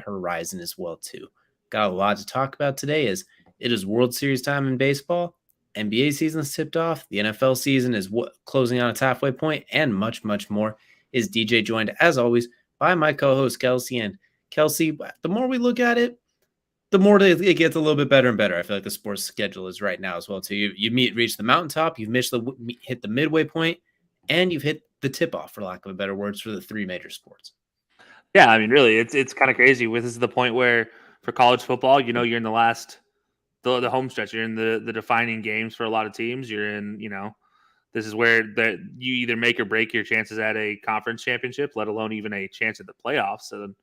horizon as well too. Got a lot to talk about today as it is World Series time in baseball. NBA season's tipped off. The NFL season is closing on its halfway point, and much, much more. Is DJ joined, as always, by my co-host Kelcey. And Kelcey, the more we look at it, the more it gets a little bit better and better. I feel like the sports schedule is right now as well too. You reach the mountaintop, you've hit the midway point, and you've hit the tip off, for lack of a better words, for the three major sports. Yeah, I mean, really, it's kind of crazy. This is the point where for college football, you're in the home stretch. You're in the defining games for a lot of teams. You're in, this is where you either make or break your chances at a conference championship, let alone even a chance at the playoffs. So,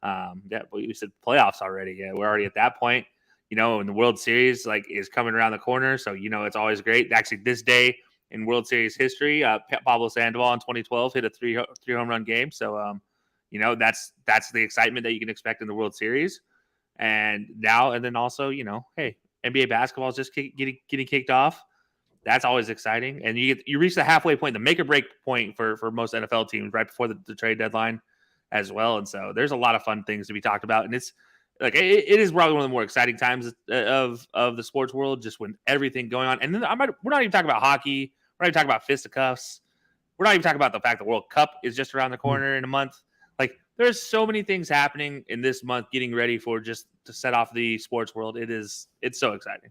well, you said playoffs already. Yeah, we're already at that point. And the World Series is coming around the corner, so it's always great. Actually, this day in World Series history, Pablo Sandoval in 2012 hit a three home run game. So, that's the excitement that you can expect in the World Series. And then also, hey, NBA basketball is just getting kicked off. That's always exciting. And you reach the halfway point, the make or break point for most NFL teams right before the trade deadline as well. And so there's a lot of fun things to be talked about. And it's it is probably one of the more exciting times of the sports world, just when everything going on. And then we're not even talking about hockey. We're not even talking about fisticuffs. We're not even talking about the fact the World Cup is just around the corner in a month. There's so many things happening in this month, getting ready for just to set off the sports world. It's so exciting.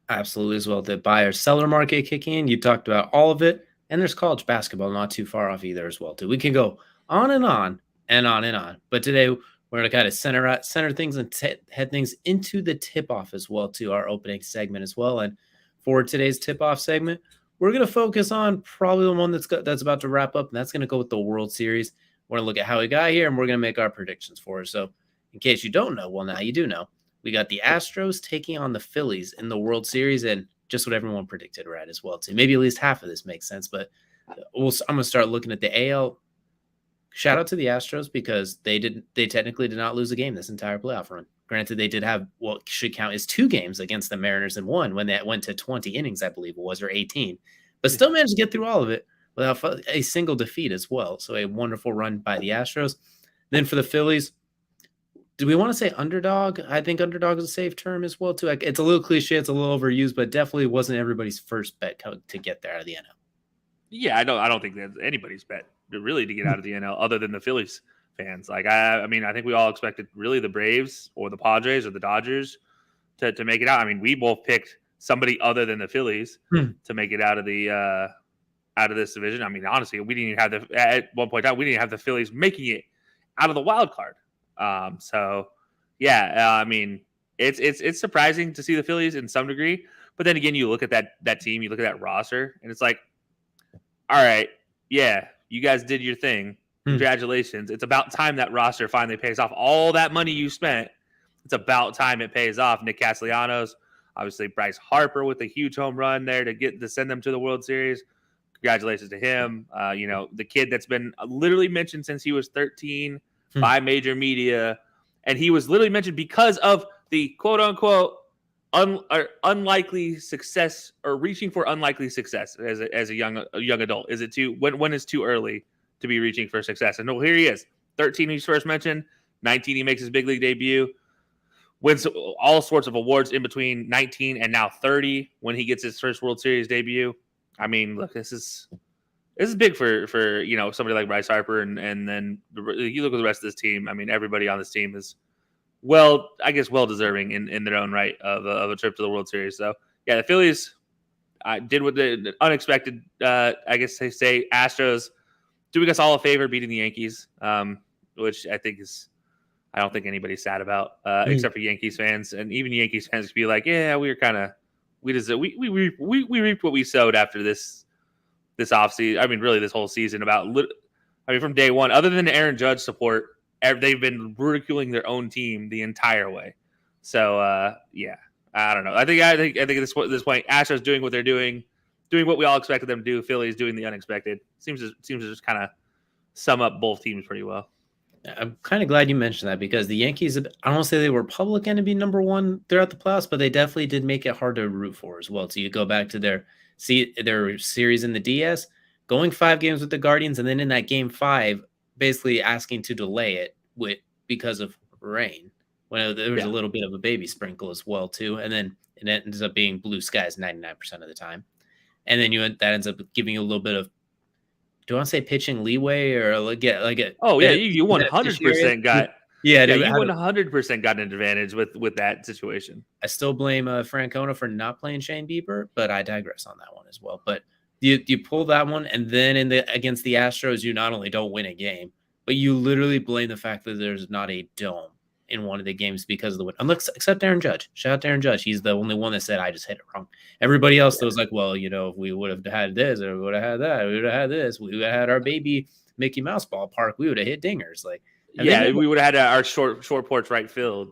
Absolutely, as well. The buyer seller market kicking in. You talked about all of it, and there's college basketball not too far off either as well too. We can go on and on and on and on, but today we're going to kind of center things and head things into the tip off as well to our opening segment as well. And for today's tip off segment, we're going to focus on probably the one that's about to wrap up, and that's going to go with the World Series. We're going to look at how we got here, and we're going to make our predictions for it. So in case you don't know, well, now you do know. We got the Astros taking on the Phillies in the World Series, and just what everyone predicted, right, as well, too. Maybe at least half of this makes sense, but I'm going to start looking at the AL. Shout out to the Astros because they technically did not lose a game this entire playoff run. Granted, they did have what should count as 2 games against the Mariners and one when that went to 20 innings, I believe it was, or 18, but still managed to get through all of it without a single defeat as well. So a wonderful run by the Astros. Then for the Phillies, do we want to say underdog? I think underdog is a safe term as well, too. It's a little cliche. It's a little overused, but definitely wasn't everybody's first bet to get there out of the NL. Yeah, I don't think that's anybody's bet really to get out of the NL other than the Phillies fans. I think we all expected really the Braves or the Padres or the Dodgers to make it out. I mean, we both picked somebody other than the Phillies to make it out of the out of this division. I mean, honestly, we didn't even have at one point in time, we didn't have the Phillies making it out of the wild card. I mean, it's surprising to see the Phillies in some degree, but then again, you look at that team, you look at that roster, and it's like, all right, yeah, you guys did your thing. Congratulations. It's about time that roster finally pays off. All that money you spent, it's about time it pays off. Nick Castellanos, obviously Bryce Harper with a huge home run there to send them to the World Series. Congratulations to him. The kid that's been literally mentioned since he was 13 by major media, and he was literally mentioned because of the quote unquote unlikely success or reaching for unlikely success as a young adult. Is it when is too early to be reaching for success? And here he is, 13 he's first mentioned, 19 he makes his big league debut, wins all sorts of awards in between 19 and now 30 when he gets his first World Series debut. I mean, look, this is big for somebody like Bryce Harper, and then you look at the rest of this team. I mean, everybody on this team is well deserving in their own right of a trip to the World Series. So yeah, the Phillies did what the unexpected. I guess they say Astros doing us all a favor, beating the Yankees, which I think I don't think anybody's sad about except for Yankees fans, and even Yankees fans could be like, yeah, we reaped what we sowed after this offseason. I mean, really this whole season from day one, other than Aaron Judge support, they've been ridiculing their own team the entire way. So, I don't know. I think at this point, Astros doing what they're doing what we all expected them to do. Phillies doing the unexpected. Seems to just kind of sum up both teams pretty well. I'm kind of glad you mentioned that because the Yankees, I don't want to say they were public enemy number one throughout the playoffs, but they definitely did make it hard to root for as well. So you go back to their series in the DS, going 5 games with the Guardians, and then in that game 5, basically asking to delay it because of rain. When there was a little bit of a baby sprinkle as well too, and then it ends up being blue skies 99% of the time, and then that ends up giving you a little bit of, do I want to say pitching leeway or you 100% got yeah, you 100% got an advantage with that situation. I still blame Francona for not playing Shane Bieber, but I digress on that one as well. But you pull that one, and then against the Astros, you not only don't win a game, but you literally blame the fact that there's not a dome in one of the games because of the wind. Except Aaron Judge. Shout out to Aaron Judge. He's the only one that said, I just hit it wrong. Everybody else was like, well, if we would have had this or we would have had that, we would have had this, we would have had our baby Mickey Mouse ballpark, we would have hit dingers. We would have had our short porch right field,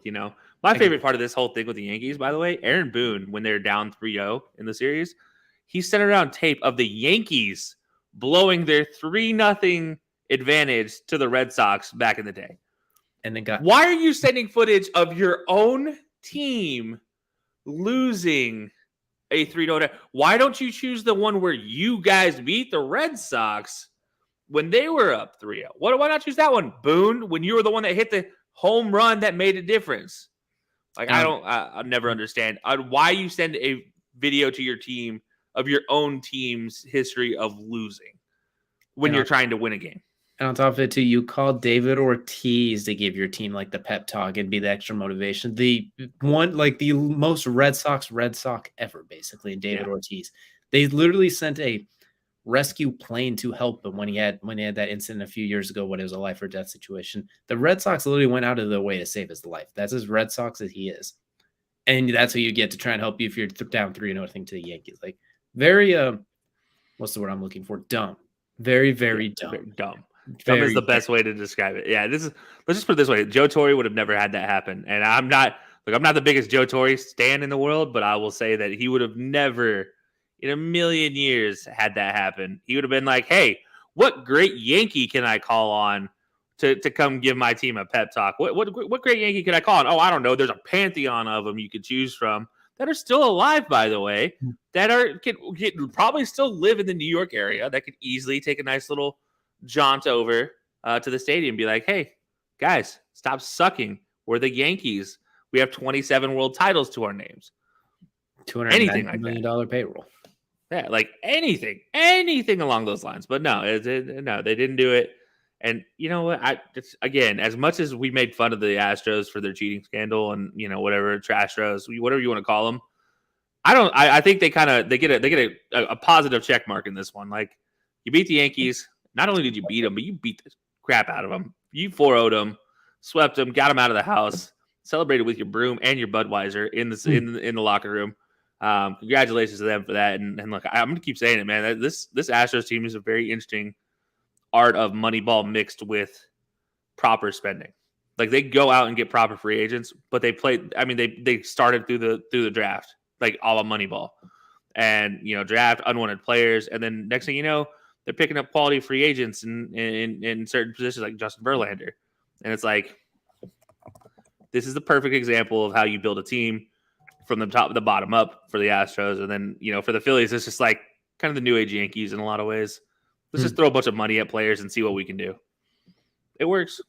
My favorite part of this whole thing with the Yankees, by the way, Aaron Boone, when they're down 3-0 in the series, he sent around tape of the Yankees blowing their 3-0 advantage to the Red Sox back in the day. And then why are you sending footage of your own team losing a 3-0? Why don't you choose the one where you guys beat the Red Sox when they were up 3-0? Why not choose that one, Boone, when you were the one that hit the home run that made a difference? I never understand why you send a video to your team of your own team's history of losing when you're trying to win a game. And on top of it, too, you called David Ortiz to give your team the pep talk and be the extra motivation. The most Red Sox ever, basically, David Ortiz. They literally sent a rescue plane to help him when he had that incident a few years ago when it was a life or death situation. The Red Sox literally went out of their way to save his life. That's as Red Sox as he is. And that's who you get to try and help you if you're down 3-0 to the Yankees. Very, what's the word I'm looking for? Dumb. Very, very dumb. Very dumb. Dumb is the best way to describe it. Yeah, let's just put it this way. Joe Torre would have never had that happen. And I'm not the biggest Joe Torre stan in the world, but I will say that he would have never in a million years had that happen. He would have been like, hey, what great Yankee can I call on to come give my team a pep talk? What great Yankee can I call on? Oh, I don't know. There's a pantheon of them you could choose from that are still alive, by the way, that can probably still live in the New York area, that could easily take a nice little jaunt over to the stadium and be like, hey, guys, stop sucking. We're the Yankees. We have 27 world titles to our names. $290 million payroll. Yeah, anything along those lines. But no, they didn't do it. And you know what? Again, as much as we made fun of the Astros for their cheating scandal and whatever, Trastros, whatever you want to call them, I think they get a positive check mark in this one. You beat the Yankees. Not only did you beat them, but you beat the crap out of them. You 4-0'd them, swept them, got them out of the house, celebrated with your broom and your Budweiser in the locker room. Congratulations to them for that. And look, I'm going to keep saying it, man. This Astros team is a very interesting art of Moneyball mixed with proper spending. They go out and get proper free agents, but they played. I mean, they started through the draft, all of Moneyball, and draft unwanted players, and then next thing you know, they're picking up quality free agents in certain positions like Justin Verlander. And it's this is the perfect example of how you build a team from the top of the bottom up for the Astros. And then, for the Phillies, it's just kind of the new age Yankees in a lot of ways. Let's just throw a bunch of money at players and see what we can do. It works.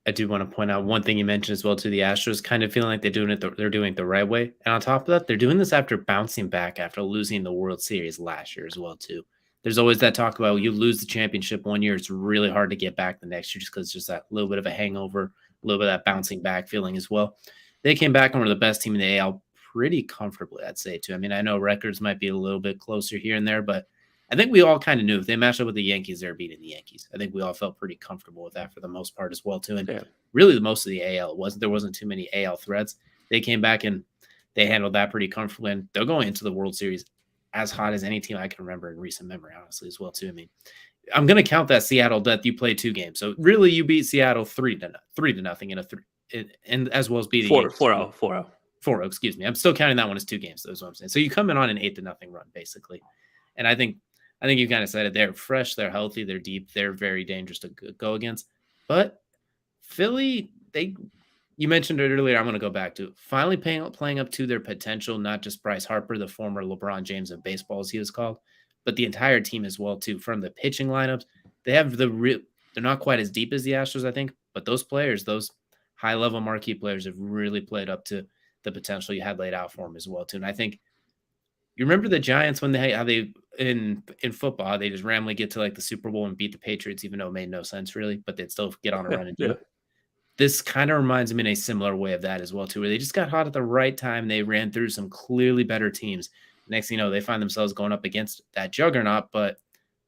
I do want to point out one thing you mentioned as well to the Astros, kind of feeling like they're doing it the right way. And on top of that, they're doing this after bouncing back after losing the World Series last year as well, too. There's always that talk about you lose the championship one year, it's really hard to get back the next year just because it's just that little bit of a hangover, a little bit of that bouncing back feeling as well. They came back and were the best team in the AL pretty comfortably, I'd say, too. I mean, I know records might be a little bit closer here and there, but I think we all kind of knew if they matched up with the Yankees, they're beating the Yankees. I think we all felt pretty comfortable with that for the most part as well, too. And really, most of the AL there wasn't too many AL threats. They came back and they handled that pretty comfortably, and they're going into the World Series as hot as any team I can remember in recent memory, honestly, as well, too. I mean, I'm going to count that Seattle that you played 2 games. So really, you beat Seattle 3-0 and as well as beating 4-0. 4-0, excuse me. I'm still counting that one as 2 games. That's what I'm saying. So you come in on an 8-0 run, basically. And I think you kind of said it. They're fresh, they're healthy, they're deep, they're very dangerous to go against. But Philly, you mentioned it earlier. I'm going to go back to finally playing up to their potential, not just Bryce Harper, the former LeBron James of baseball, as he was called, but the entire team as well, too. From the pitching lineups, they have they're not quite as deep as the Astros, I think, but those players, those high-level marquee players have really played up to the potential you had laid out for them as well, too. And I think you remember the Giants when how they in football, they just randomly get to like the Super Bowl and beat the Patriots, even though it made no sense really, but they'd still get on a run and do Yeah. it. This kind of reminds me in a similar way of that as well, too, where they just got hot at the right time. They ran through some clearly better teams. Next thing you know, they find themselves going up against that juggernaut, but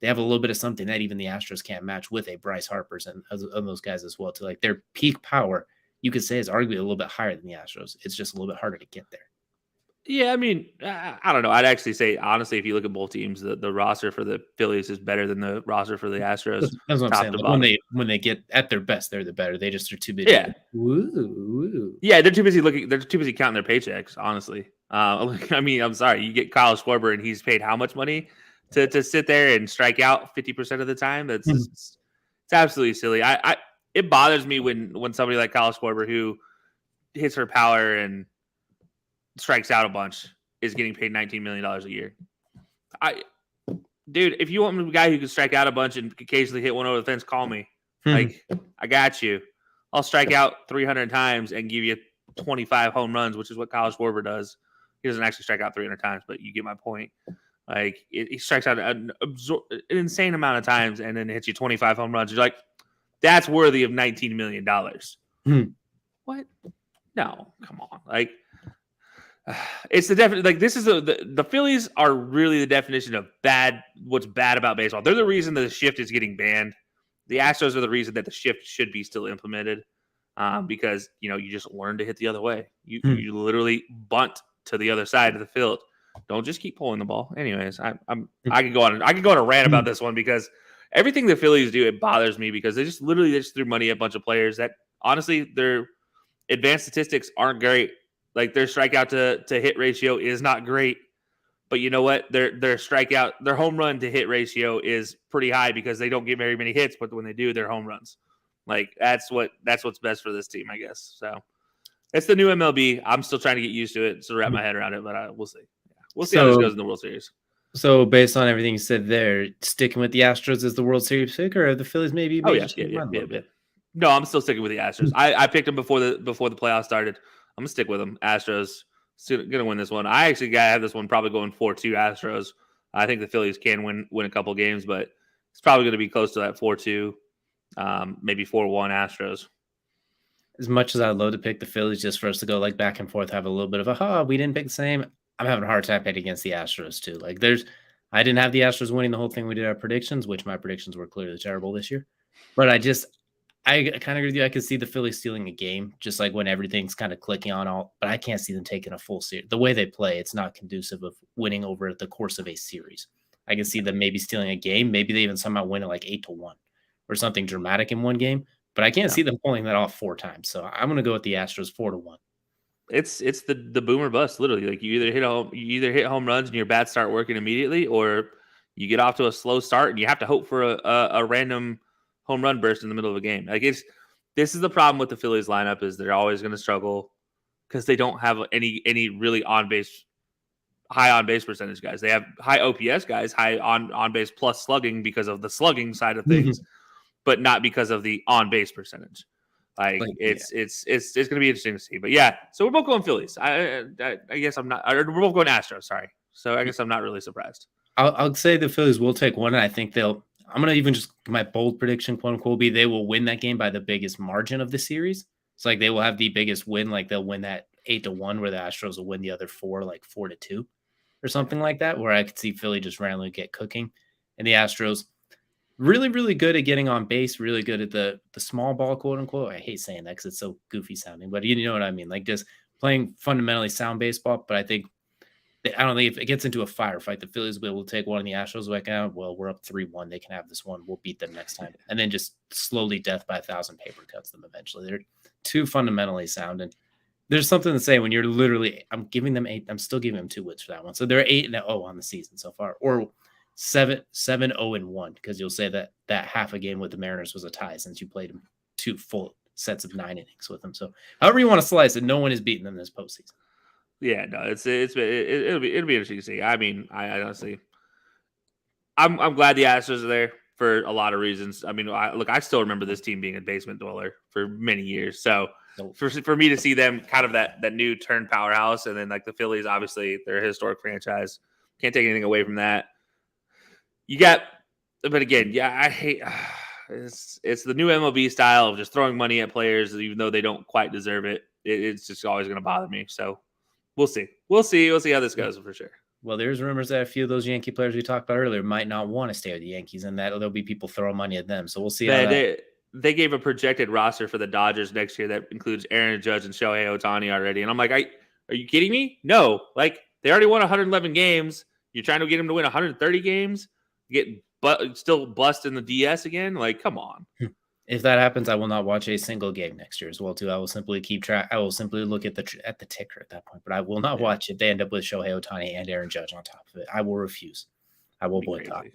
they have a little bit of something that even the Astros can't match with a Bryce Harper's and those guys as well, too. Like their peak power, you could say, is arguably a little bit higher than the Astros. It's just a little bit harder to get there. Yeah, I mean, I don't know. I'd actually say, honestly, if you look at both teams, the roster for the Phillies is better than the roster for the Astros, That's what I'm top saying. to Like bottom. when they get at their best, they're the better. They just are too busy. Yeah. Woo. Yeah, they're too busy looking. They're too busy counting their paychecks, honestly. I mean, I'm sorry. You get Kyle Schwarber, and he's paid how much money to sit there and strike out 50% of the time? That's just, it's absolutely silly. It bothers me when somebody like Kyle Schwarber, who hits for power and strikes out a bunch, is getting paid $19 million a year. Dude, if you want a guy who can strike out a bunch and occasionally hit one over the fence, call me. Like, I got you. I'll strike out 300 times and give you 25 home runs, which is what Kyle Schwarber does. He doesn't actually strike out 300 times, but you get my point. Like, he strikes out an insane amount of times and then hits you 25 home runs. You're like, that's worthy of $19 million. What? No, come on. Like, it's the definition. Like, this is the Phillies are really the definition of bad. What's bad about baseball? They're the reason that the shift is getting banned. The Astros are the reason that the shift should be still implemented, because you just learn to hit the other way. You literally bunt to the other side of the field. Don't just keep pulling the ball. Anyways, I could go on a rant about this one because everything the Phillies do, it bothers me because they just threw money at a bunch of players that honestly their advanced statistics aren't great. Like their strikeout to hit ratio is not great. But you know what? Their home run to hit ratio is pretty high because they don't get very many hits, but when they do, they're home runs. Like that's what's best for this team, I guess. So it's the new MLB. I'm still trying to get used to it, to wrap my head around it, but we'll see. We'll see how this goes in the World Series. So based on everything you said there, sticking with the Astros as the World Series pick, or the Phillies maybe? Yeah. No, I'm still sticking with the Astros. I picked them before the playoffs started. I'm gonna stick with them. Astros. Gonna win this one. I actually gotta have this one probably going 4-2 Astros. I think the Phillies can win a couple games, but it's probably gonna be close to that 4-2, maybe 4-1 Astros. As much as I'd love to pick the Phillies just for us to go like back and forth, have a little bit of we didn't pick the same. I'm having a hard time betting against the Astros too. Like I didn't have the Astros winning the whole thing. We did our predictions, which my predictions were clearly terrible this year. But I kind of agree with you. I could see the Phillies stealing a game, just like when everything's kind of clicking on all. But I can't see them taking a full series. The way they play, it's not conducive of winning over the course of a series. I can see them maybe stealing a game. Maybe they even somehow win it like 8-1 or something dramatic in one game. But I can't see them pulling that off 4 times. So I'm going to go with the Astros 4-1. It's the boomer bust, literally. Like you either hit home runs and your bats start working immediately, or you get off to a slow start and you have to hope for a random home run burst in the middle of a game. Like this is the problem with the Phillies lineup, is they're always going to struggle because they don't have any really high on base percentage guys. They have high OPS guys, high on base plus slugging because of the slugging side of things, but not because of the on base percentage. It's going to be interesting to see. But yeah, so we're both going Phillies. I guess I'm not. We're both going Astros. Sorry. So I guess I'm not really surprised. I'll say the Phillies will take one, and I think I'm going to even just my bold prediction, quote unquote, be they will win that game by the biggest margin of the series. It's like they will have the biggest win. Like they'll win that 8-1, where the Astros will win the other 4, like 4-2 or something like that, where I could see Philly just randomly get cooking. And the Astros really, really good at getting on base, really good at the small ball, quote unquote. I hate saying that because it's so goofy sounding, but you know what I mean? Like just playing fundamentally sound baseball. But I don't think if it gets into a firefight, the Phillies will be able to take one of the Astros like, well, we're up 3-1. They can have this one. We'll beat them next time. And then just slowly death by 1,000 paper cuts them eventually. They're too fundamentally sound. And there's something to say when you're literally, I'm giving them 8. I'm still giving them 2 wins for that one. So they're 8-0 on the season so far, or 7-0-1, because you'll say that half a game with the Mariners was a tie since you played them 2 full sets of 9 innings with them. So however you want to slice it, no one has beaten them this postseason. Yeah, no, it'll be interesting to see. I mean, I honestly, I'm glad the Astros are there for a lot of reasons. I mean, I still remember this team being a basement dweller for many years. So for me to see them kind of that new turn powerhouse, and then like the Phillies, obviously they're a historic franchise. Can't take anything away from that. But again, I hate it's the new MLB style of just throwing money at players, even though they don't quite deserve it. It's just always going to bother me. So we'll see how this goes for sure. Well, there's rumors that a few of those Yankee players we talked about earlier might not want to stay with the Yankees, and that there'll be people throwing money at them. So we'll see. They gave a projected roster for the Dodgers next year that includes Aaron Judge and Shohei Ohtani already, and I'm like, are you kidding me? No, like they already won 111 games. You're trying to get them to win 130 games, still bust in the DS again. Like, come on. If that happens, I will not watch a single game next year as well, too. I will simply keep track. I will simply look at the ticker at that point, but I will not watch if they end up with Shohei Ohtani and Aaron Judge on top of it. I will refuse. I will boycott.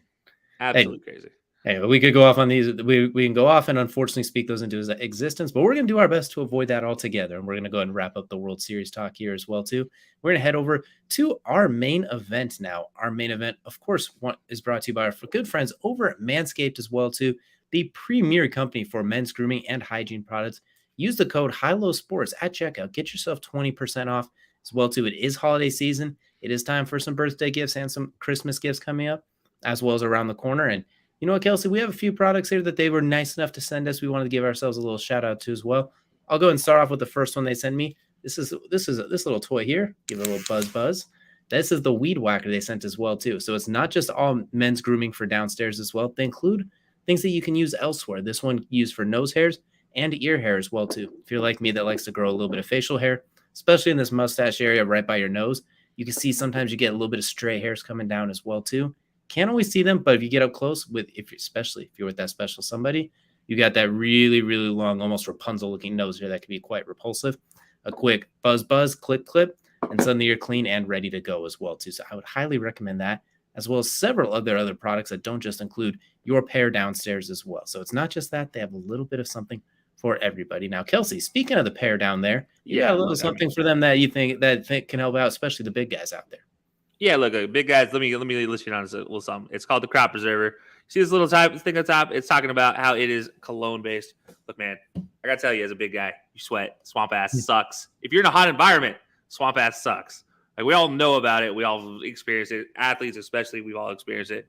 Absolutely crazy. Anyway, we could go off on these. We can go off and unfortunately speak those into existence, but we're going to do our best to avoid that altogether. And we're going to go ahead and wrap up the World Series talk here as well, too. We're going to head over to our main event now. Our main event, of course, is brought to you by our good friends over at Manscaped as well, too. The premier company for men's grooming and hygiene products. Use the code HILOSPORTS at checkout. Get yourself 20% off as well, too. It is holiday season. It is time for some birthday gifts and some Christmas gifts coming up, as well as around the corner. And you know what, Kelcey? We have a few products here that they were nice enough to send us. We wanted to give ourselves a little shout out to as well. I'll go ahead and start off with the first one they sent me. This is this little toy here. Give it a little buzz. This is the weed whacker they sent as well, too. So it's not just all men's grooming for downstairs as well. They include things that you can use elsewhere. This one used for nose hairs and ear hair as well, too. If you're like me that likes to grow a little bit of facial hair, especially in this mustache area right by your nose, you can see sometimes you get a little bit of stray hairs coming down as well, too. Can't always see them, but if you get up close especially if you're with that special somebody, you got that really, really long, almost Rapunzel looking nose here that can be quite repulsive. A quick buzz, clip, and suddenly you're clean and ready to go as well, too. So I would highly recommend that, as well as several other products that don't just include your pair downstairs as well. So it's not just that, they have a little bit of something for everybody. Now, Kelcey, speaking of the pair down there, you got a little something for them that you think can help out, especially the big guys out there. Yeah, look, big guys. Let me list you on a little something. It's called the Crop Preserver. See this little thing on top? It's talking about how it is cologne based. Look, man, I gotta tell you, as a big guy, you sweat. Swamp ass sucks. If you're in a hot environment, swamp ass sucks. Like, we all know about it. We all experience it. Athletes, especially, we've all experienced it.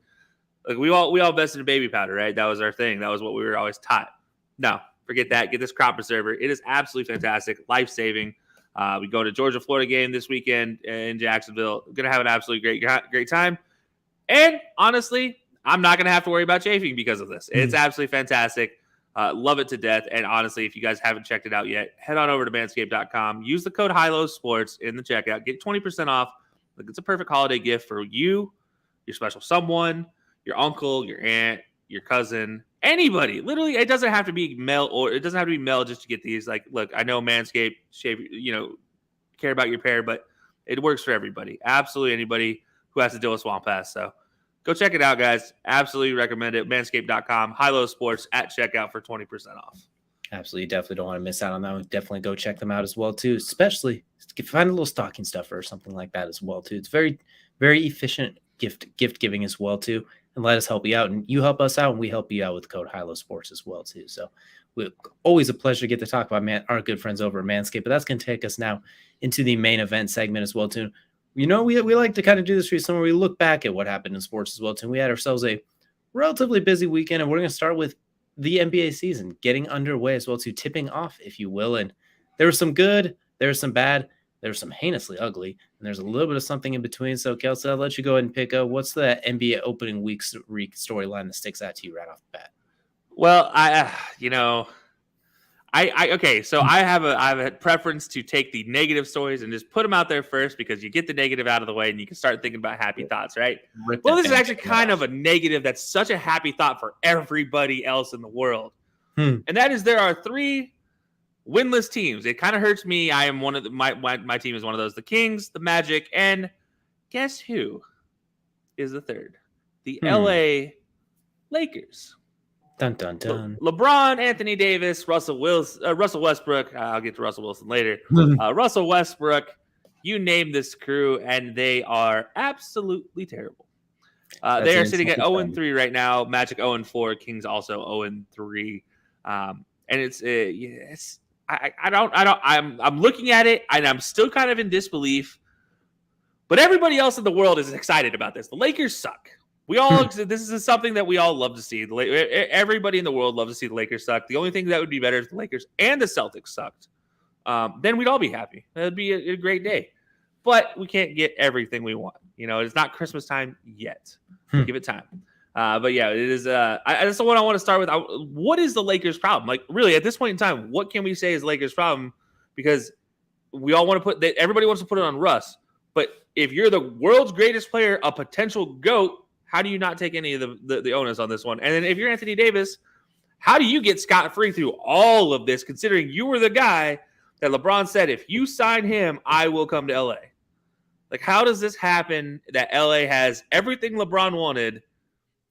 Like, we all invested in baby powder, right? That was our thing. That was what we were always taught. No, forget that. Get this Crop Preserver. It is absolutely fantastic, life saving. We go to Georgia-Florida game this weekend in Jacksonville. We're going to have an absolutely great time. And honestly, I'm not going to have to worry about chafing because of this. It's absolutely fantastic. Love it to death. And honestly, if you guys haven't checked it out yet, head on over to manscaped.com. Use the code HILOSPORTS in the checkout. Get 20% off. Like, it's a perfect holiday gift for you, your special someone, your uncle, your aunt, your cousin, anybody. Literally, it doesn't have to be male just to get these. Like, look, I know Manscaped care about your pair, but it works for everybody. Absolutely anybody who has to deal with swamp ass. So go check it out, guys. Absolutely recommend it. Manscaped.com, HILOSPORTS at checkout for 20% off. Absolutely. Definitely don't want to miss out on that one. Definitely go check them out as well, too. Especially find a little stocking stuffer or something like that as well, too. It's very, very efficient gift giving as well, too. And let us help you out. And you help us out, and we help you out with code HILOSPORTS as well, too. So always a pleasure to get to talk about our good friends over at Manscaped. But that's going to take us now into the main event segment as well, too. You know, we like to kind of do this for you somewhere we look back at what happened in sports as well, too. We had ourselves a relatively busy weekend, and we're going to start with the NBA season getting underway as well, too, tipping off, if you will. And there was some good, there was some bad, there was some heinously ugly, and there's a little bit of something in between. So, Kelcey, I'll let you go ahead and pick up. What's the NBA opening week storyline that sticks out to you right off the bat? Well, okay. So I have a preference to take the negative stories and just put them out there first, because you get the negative out of the way and you can start thinking about happy thoughts, right? Well, this is actually kind of a negative that's such a happy thought for everybody else in the world. And that is, there are 3 winless teams. It kind of hurts me. I am one of my team is one of those. The Kings, the Magic, and guess who is the third? The LA Lakers. Dun, dun, dun. LeBron, Anthony Davis, Russell Westbrook. I'll get to Russell Wilson later. Russell Westbrook, you name this crew, and they are absolutely terrible. They are sitting at 0-3 right now. Magic 0-4. Kings also 0-3. And it's I'm looking at it and I'm still kind of in disbelief. But everybody else in the world is excited about this. The Lakers suck. This is something that we all love to see. Everybody in the world loves to see the Lakers suck. The only thing that would be better if the Lakers and the Celtics sucked. Then we'd all be happy. That'd be a great day. But we can't get everything we want. It's not Christmas time yet. Give it time. But yeah, it is. That's the one I want to start with. What is the Lakers' problem? Like, really, at this point in time, what can we say is the Lakers' problem? Because we all want to everybody wants to put it on Russ. But if you're the world's greatest player, a potential GOAT, how do you not take any of the onus on this one? And then if you're Anthony Davis, how do you get scot-free through all of this, considering you were the guy that LeBron said, if you sign him, I will come to LA? Like, how does this happen that LA has everything LeBron wanted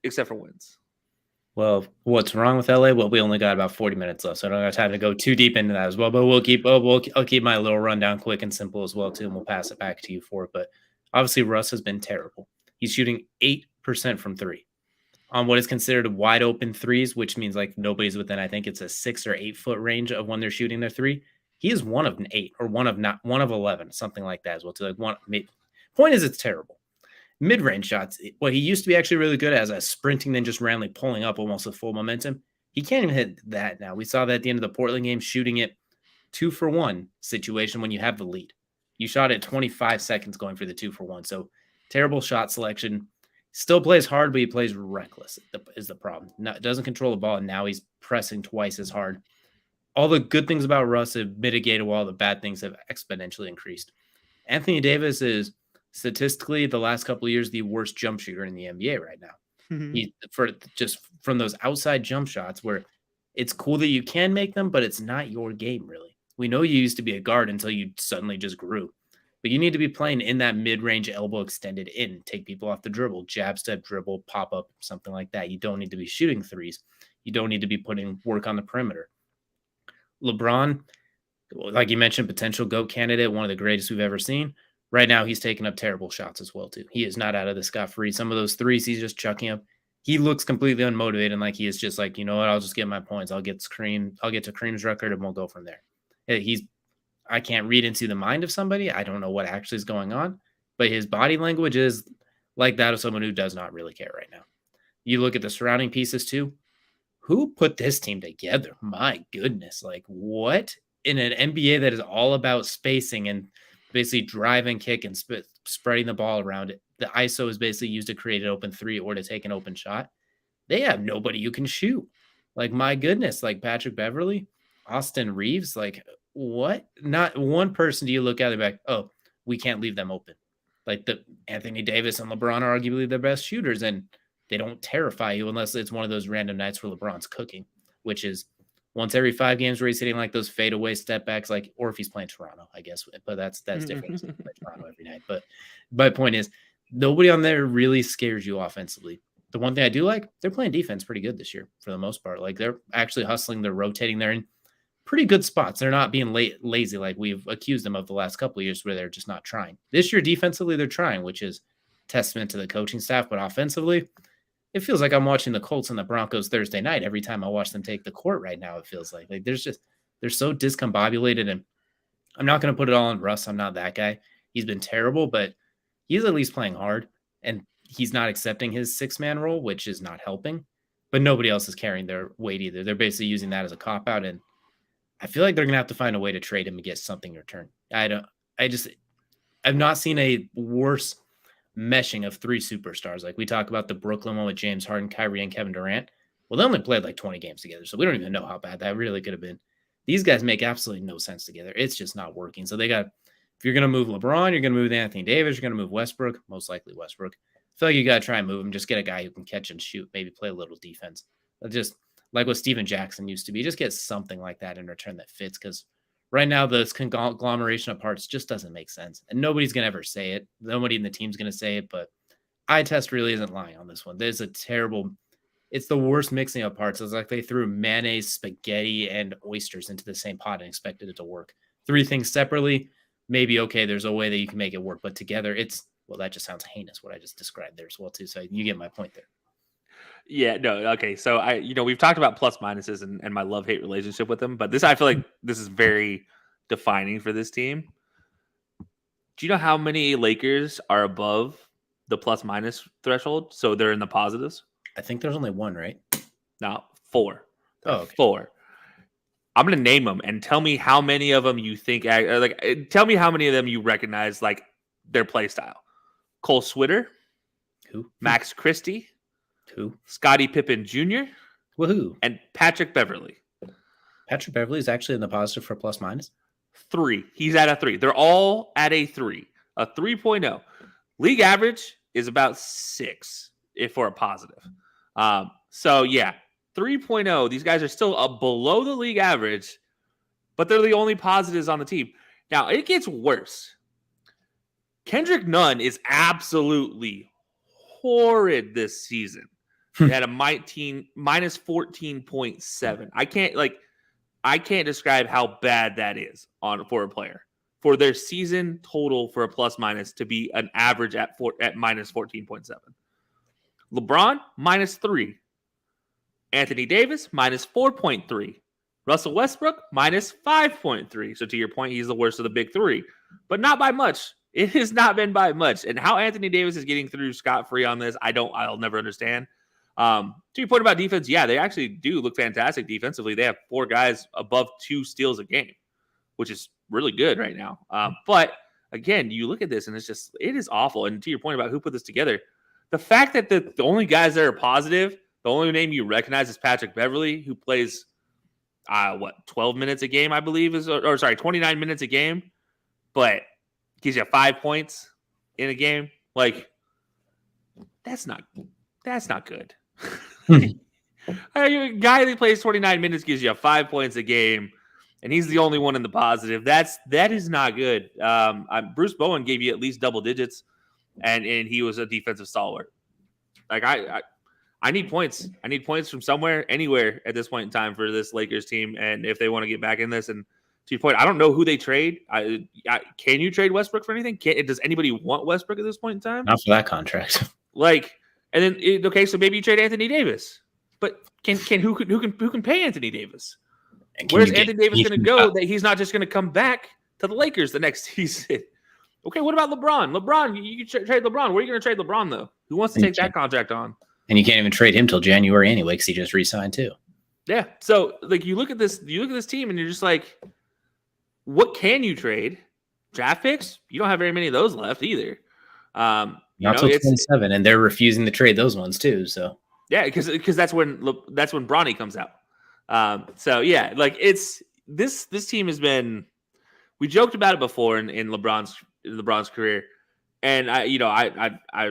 except for wins? Well, what's wrong with LA? Well, we only got about 40 minutes left, so I don't have time to go too deep into that as well. But I'll keep my little rundown quick and simple as well too, and we'll pass it back to you for it. But obviously, Russ has been terrible. He's shooting 8% from three on what is considered wide open threes, which means like nobody's within. I think it's a 6 or 8 foot range of when they're shooting their three. He is one of 8 or one of 11, something like that as well. To like point is, it's terrible. Mid-range shots, what he used to be actually really good as sprinting, then just randomly pulling up almost with full momentum. He can't even hit that now. We saw that at the end of the Portland game, shooting it 2 for 1 situation when you have the lead. You shot it 25 seconds going for the 2 for 1. So terrible shot selection. Still plays hard, but he plays reckless is the problem. Doesn't control the ball, and now he's pressing twice as hard. All the good things about Russ have mitigated while the bad things have exponentially increased. Anthony Davis is statistically the last couple of years the worst jump shooter in the NBA right now. He just from those outside jump shots where it's cool that you can make them, but it's not your game really. We know you used to be a guard until you suddenly just grew. But you need to be playing in that mid-range elbow extended in, take people off the dribble, jab step, dribble, pop up, something like that. You don't need to be shooting threes. You don't need to be putting work on the perimeter. LeBron, like you mentioned, potential GOAT candidate, one of the greatest we've ever seen. Right now, he's taking up terrible shots as well, too. He is not out of the scot-free. Some of those threes he's just chucking up. He looks completely unmotivated, and like he is just like, you know what, I'll just get my points. I'll get to Kareem's record, and we'll go from there. I can't read into the mind of somebody. I don't know what actually is going on, but his body language is like that of someone who does not really care right now. You look at the surrounding pieces, too. Who put this team together? My goodness. Like, what? In an NBA that is all about spacing and basically drive and kick and spreading the ball around it. The ISO is basically used to create an open three or to take an open shot. They have nobody you can shoot. Like, my goodness, like Patrick Beverley, Austin Reeves, like what? Not one person do you look at and be like, oh, we can't leave them open. Like the Anthony Davis and LeBron are arguably the best shooters, and they don't terrify you unless it's one of those random nights where LeBron's cooking, which is once every 5 games where he's hitting like those fadeaway step backs, like, or if he's playing Toronto, I guess, but that's different. He's playing Toronto every night. But my point is, nobody on there really scares you offensively. The one thing I do like, they're playing defense pretty good this year for the most part. Like they're actually hustling, they're rotating, they're in pretty good spots. They're not being lazy like we've accused them of the last couple of years where they're just not trying. This year defensively, they're trying, which is testament to the coaching staff. But offensively, it feels like I'm watching the Colts and the Broncos Thursday night every time I watch them take the court right now. It feels like they're so discombobulated, and I'm not going to put it all on Russ. I'm not that guy. He's been terrible, but he's at least playing hard, and he's not accepting his 6-man role, which is not helping, but nobody else is carrying their weight either. They're basically using that as a cop-out, and I feel like they're going to have to find a way to trade him and get something in return. I've not seen a worse meshing of 3 superstars. Like we talk about the Brooklyn one with James Harden, Kyrie, and Kevin Durant. Well, they only played like 20 games together, so we don't even know how bad that really could have been. These guys make absolutely no sense together. It's just not working. So if you're going to move LeBron, you're going to move Anthony Davis, you're going to move Westbrook, most likely Westbrook. I feel like you got to try and move him. Just get a guy who can catch and shoot, maybe play a little defense. Just like what Steven Jackson used to be, just get something like that in return that fits, because right now this conglomeration of parts just doesn't make sense. And nobody's going to ever say it. Nobody in the team's going to say it, but eye test really isn't lying on this one. It's the worst mixing of parts. It's like they threw mayonnaise, spaghetti, and oysters into the same pot and expected it to work. 3 things separately, maybe okay, there's a way that you can make it work, but together that just sounds heinous what I just described there as well too. So you get my point there. Yeah, no, okay. So we've talked about plus minuses and my love hate relationship with them, but I feel like this is very defining for this team. Do you know how many Lakers are above the plus minus threshold? So they're in the positives. I think there's only one, right? No, 4. There are okay. 4. I'm gonna name them and tell me how many of them you think. Tell me how many of them you recognize like their play style. Cole Switter, Who? Max Christie, Who? Scottie Pippen Jr., Woohoo! and Patrick Beverley. Patrick Beverley is actually in the positive for plus minus. 3. He's at a 3. They're all at a 3, a 3.0. League average is about 6 if for a positive. So yeah, 3.0. These guys are still below the league average, but they're the only positives on the team. Now it gets worse. Kendrick Nunn is absolutely horrid this season. At a minus 14.7. I can't describe how bad that is for a player. For their season total for a plus minus to be an average at minus 14.7. LeBron, minus 3. Anthony Davis, minus 4.3. Russell Westbrook, minus 5.3. So to your point, he's the worst of the big 3. But not by much. It has not been by much. And how Anthony Davis is getting through scot-free on this, I'll never understand. To your point about defense, yeah, they actually do look fantastic defensively. They have 4 guys above 2 steals a game, which is really good right now. But again, you look at this and it is awful. And to your point about who put this together, the fact that the only guys that are positive, the only name you recognize is Patrick Beverley, who plays 12 minutes a game, I believe, 29 minutes a game, but gives you 5 points in a game. Like, that's not good. A guy that plays 29 minutes gives you 5 points a game, and he's the only one in the positive. That is not good. Bruce Bowen gave you at least double digits, and he was a defensive stalwart. Like I need points. I need points from somewhere, anywhere at this point in time for this Lakers team, and if they want to get back in this. And to your point, I don't know who they trade. Can you trade Westbrook for anything? Does anybody want Westbrook at this point in time? Not for that contract. And then so maybe you trade Anthony Davis, but who can pay Anthony Davis? Where's Anthony Davis going to go that he's not just going to come back to the Lakers the next season? Okay, what about LeBron? You can trade LeBron. Where are you going to trade LeBron though? Who wants to take that contract on? And you can't even trade him till January anyway because he just re-signed too. Yeah. So you look at this team and you're just like, what can you trade? Draft picks? You don't have very many of those left either. Not till 27, and they're refusing to trade those ones too. So yeah, because that's when Bronny comes out. So yeah, it's this team has been. We joked about it before in LeBron's career, and I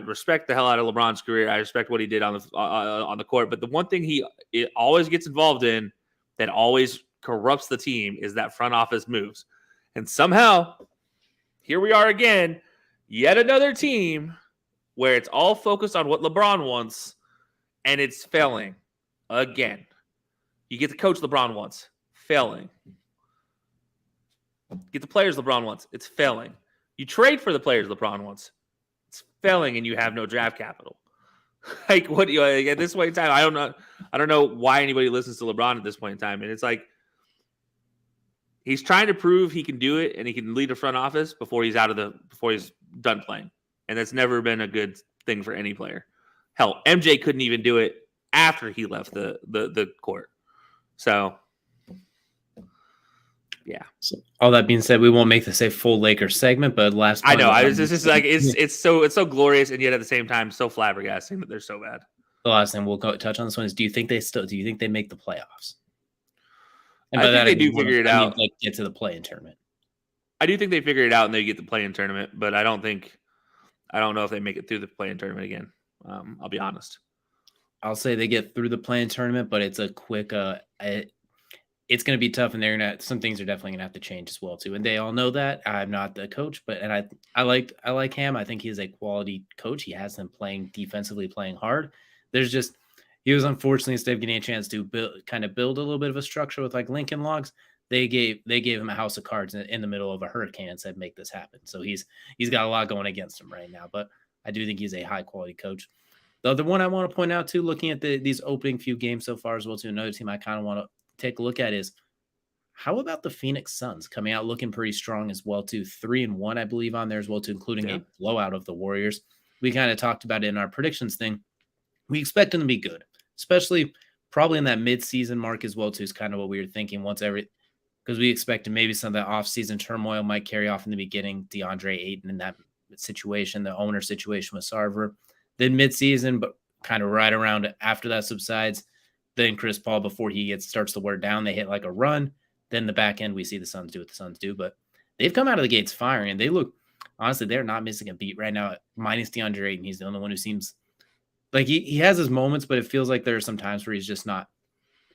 respect the hell out of LeBron's career. I respect what he did on the court. But the one thing it always gets involved in that always corrupts the team is that front office moves, and somehow here we are again, yet another team where it's all focused on what LeBron wants, and it's failing again. You get the coach LeBron wants, failing. Get the players LeBron wants, it's failing. You trade for the players LeBron wants, it's failing, and you have no draft capital. At this point in time, I don't know why anybody listens to LeBron at this point in time, and it's like he's trying to prove he can do it and he can lead a front office before he's done playing. And that's never been a good thing for any player. Hell, MJ couldn't even do it after he left the court. So, yeah. So, all that being said, we won't make this a full Lakers segment, but last I know it's so glorious, and yet at the same time so flabbergasting that they're so bad. The last thing we'll touch on this one is: do you think they make the playoffs? And I think they do figure it out. Get to the play-in tournament. I do think they figure it out and they get the play-in tournament, but I don't know if they make it through the play-in tournament again. I'll be honest. I'll say they get through the play-in tournament, but it's a quick. It's going to be tough, and some things are definitely going to have to change as well too. And they all know that. I'm not the coach, but I like Ham. I think he's a quality coach. He has them playing defensively, playing hard. He was unfortunately, instead of getting a chance to build a little bit of a structure with like Lincoln Logs, they gave him a house of cards in the middle of a hurricane and said, make this happen. So he's got a lot going against him right now, but I do think he's a high quality coach. The other one I want to point out too, looking at these opening few games so far as well, to another team I kind of want to take a look at is how about the Phoenix Suns coming out looking pretty strong as well too, 3-1 I believe on there as well too, including a blowout of the Warriors. We kind of talked about it in our predictions thing. We expect them to be good, especially probably in that mid-season mark as well too. Is kind of what we were thinking because we expected maybe some of that off-season turmoil might carry off in the beginning. DeAndre Ayton in that situation, the owner situation with Sarver. Then mid-season, but kind of right around after that subsides, then Chris Paul, before he starts to wear down, they hit like a run. Then the back end, we see the Suns do what the Suns do. But they've come out of the gates firing, and they look, honestly, they're not missing a beat right now, minus DeAndre Ayton. He's the only one who seems like he has his moments, but it feels like there are some times where he's just not.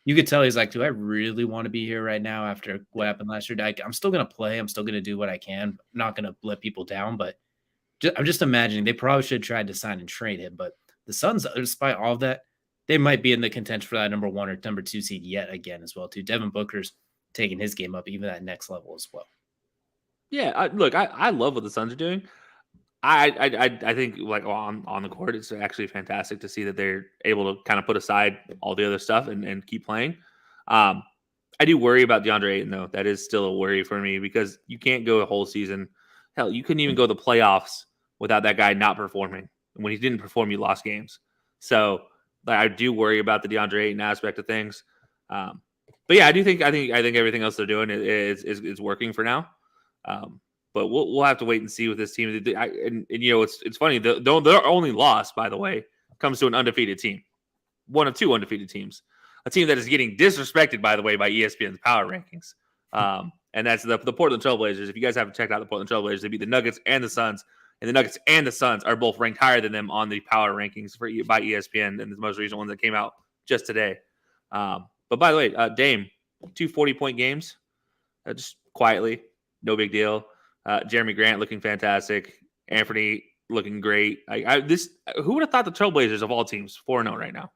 You could tell he's like, do I really want to be here right now after what happened last year? I'm still going to play. I'm still going to do what I can. I'm not going to let people down, but I'm just imagining they probably should have tried to sign and trade him. But the Suns, despite all of that, they might be in the contention for that number 1 or number 2 seed yet again as well, too. Devin Booker's taking his game up even that next level as well. Yeah, look, I love what the Suns are doing. I think like on the court, it's actually fantastic to see that they're able to kind of put aside all the other stuff and keep playing. I do worry about DeAndre Ayton though. That is still a worry for me because you can't go a whole season. Hell, you couldn't even go the playoffs without that guy not performing. And when he didn't perform, you lost games. So I do worry about the DeAndre Ayton aspect of things. But yeah, I think everything else they're doing is working for now. But we'll have to wait and see with this team. And you know, it's funny. Their only loss, by the way, comes to an undefeated team, one of 2 undefeated teams, a team that is getting disrespected, by the way, by ESPN's power rankings. And that's the Portland Trailblazers. If you guys haven't checked out the Portland Trailblazers, they beat the Nuggets and the Suns, and the Nuggets and the Suns are both ranked higher than them on the power rankings by ESPN, and the most recent one that came out just today. But by the way, Dame, 2 40-point games, just quietly, no big deal. Jeremy Grant looking fantastic. Anthony looking great. Who would have thought the Trailblazers of all teams 4-0 right now?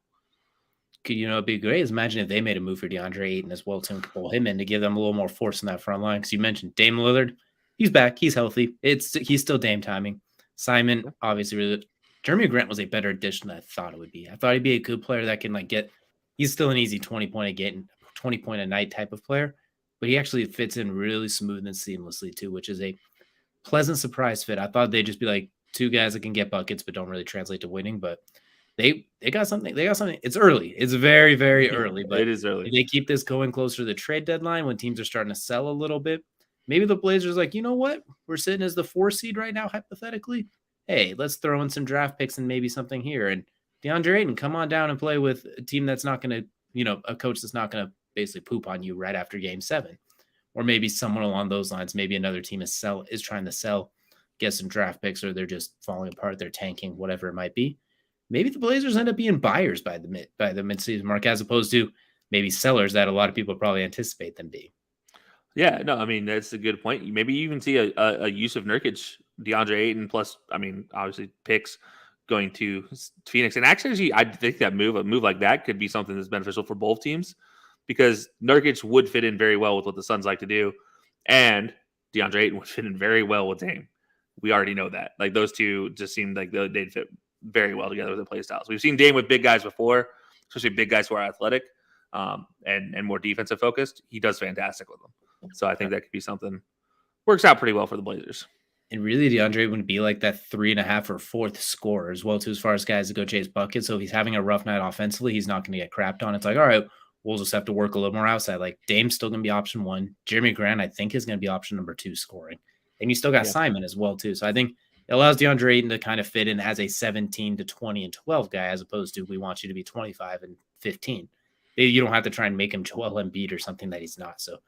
It'd be great. Imagine if they made a move for DeAndre Ayton as well to pull him in to give them a little more force in that front line. Because you mentioned Dame Lillard, he's back, he's healthy. He's still Dame timing. Simon, obviously, Jeremy Grant was a better addition than I thought it would be. I thought he'd be a good player that can get. He's still an easy 20 point a night type of player. But he actually fits in really smooth and seamlessly too, which is a pleasant surprise fit. I thought they'd just be like 2 guys that can get buckets but don't really translate to winning. But they got something. They got something. It's early. It's very, very early. But it is early. If they keep this going closer to the trade deadline when teams are starting to sell a little bit, maybe the Blazers like, you know what? We're sitting as the 4 seed right now, hypothetically. Hey, let's throw in some draft picks and maybe something here. And DeAndre Ayton, come on down and play with a team that's not going to, a coach that's not going to basically poop on you right after game 7, or maybe someone along those lines. Maybe another team is trying to sell, get some draft picks, or they're just falling apart. They're tanking, whatever it might be. Maybe the Blazers end up being buyers by the midseason mark, as opposed to maybe sellers that a lot of people probably anticipate them being. Yeah, no, I mean, that's a good point. Maybe you even see a use of Nurkic, DeAndre Ayton, plus, I mean, obviously picks going to Phoenix. And actually, I think that a move like that could be something that's beneficial for both teams, because Nurkic would fit in very well with what the Suns like to do, and DeAndre Ayton would fit in very well with Dame. We already know that. Like, those two just seemed like they'd fit very well together with their play styles. We've seen Dame with big guys before, especially big guys who are athletic and more defensive focused. He does fantastic with them. So I think that could be something works out pretty well for the Blazers. And really, DeAndre wouldn't be like that 3.5 or 4th scorer as well, too, as far as guys that go chase buckets. So if he's having a rough night offensively, he's not going to get crapped on. It's like, all right, we'll just have to work a little more outside. Like, Dame's still going to be option 1. Jeremy Grant, I think, is going to be option number 2 scoring. And you still got Simon as well, too. So I think it allows DeAndre Ayton to kind of fit in as a 17 to 20 and 12 guy, as opposed to we want you to be 25 and 15. You don't have to try and make him Joel Embiid or something that he's not. So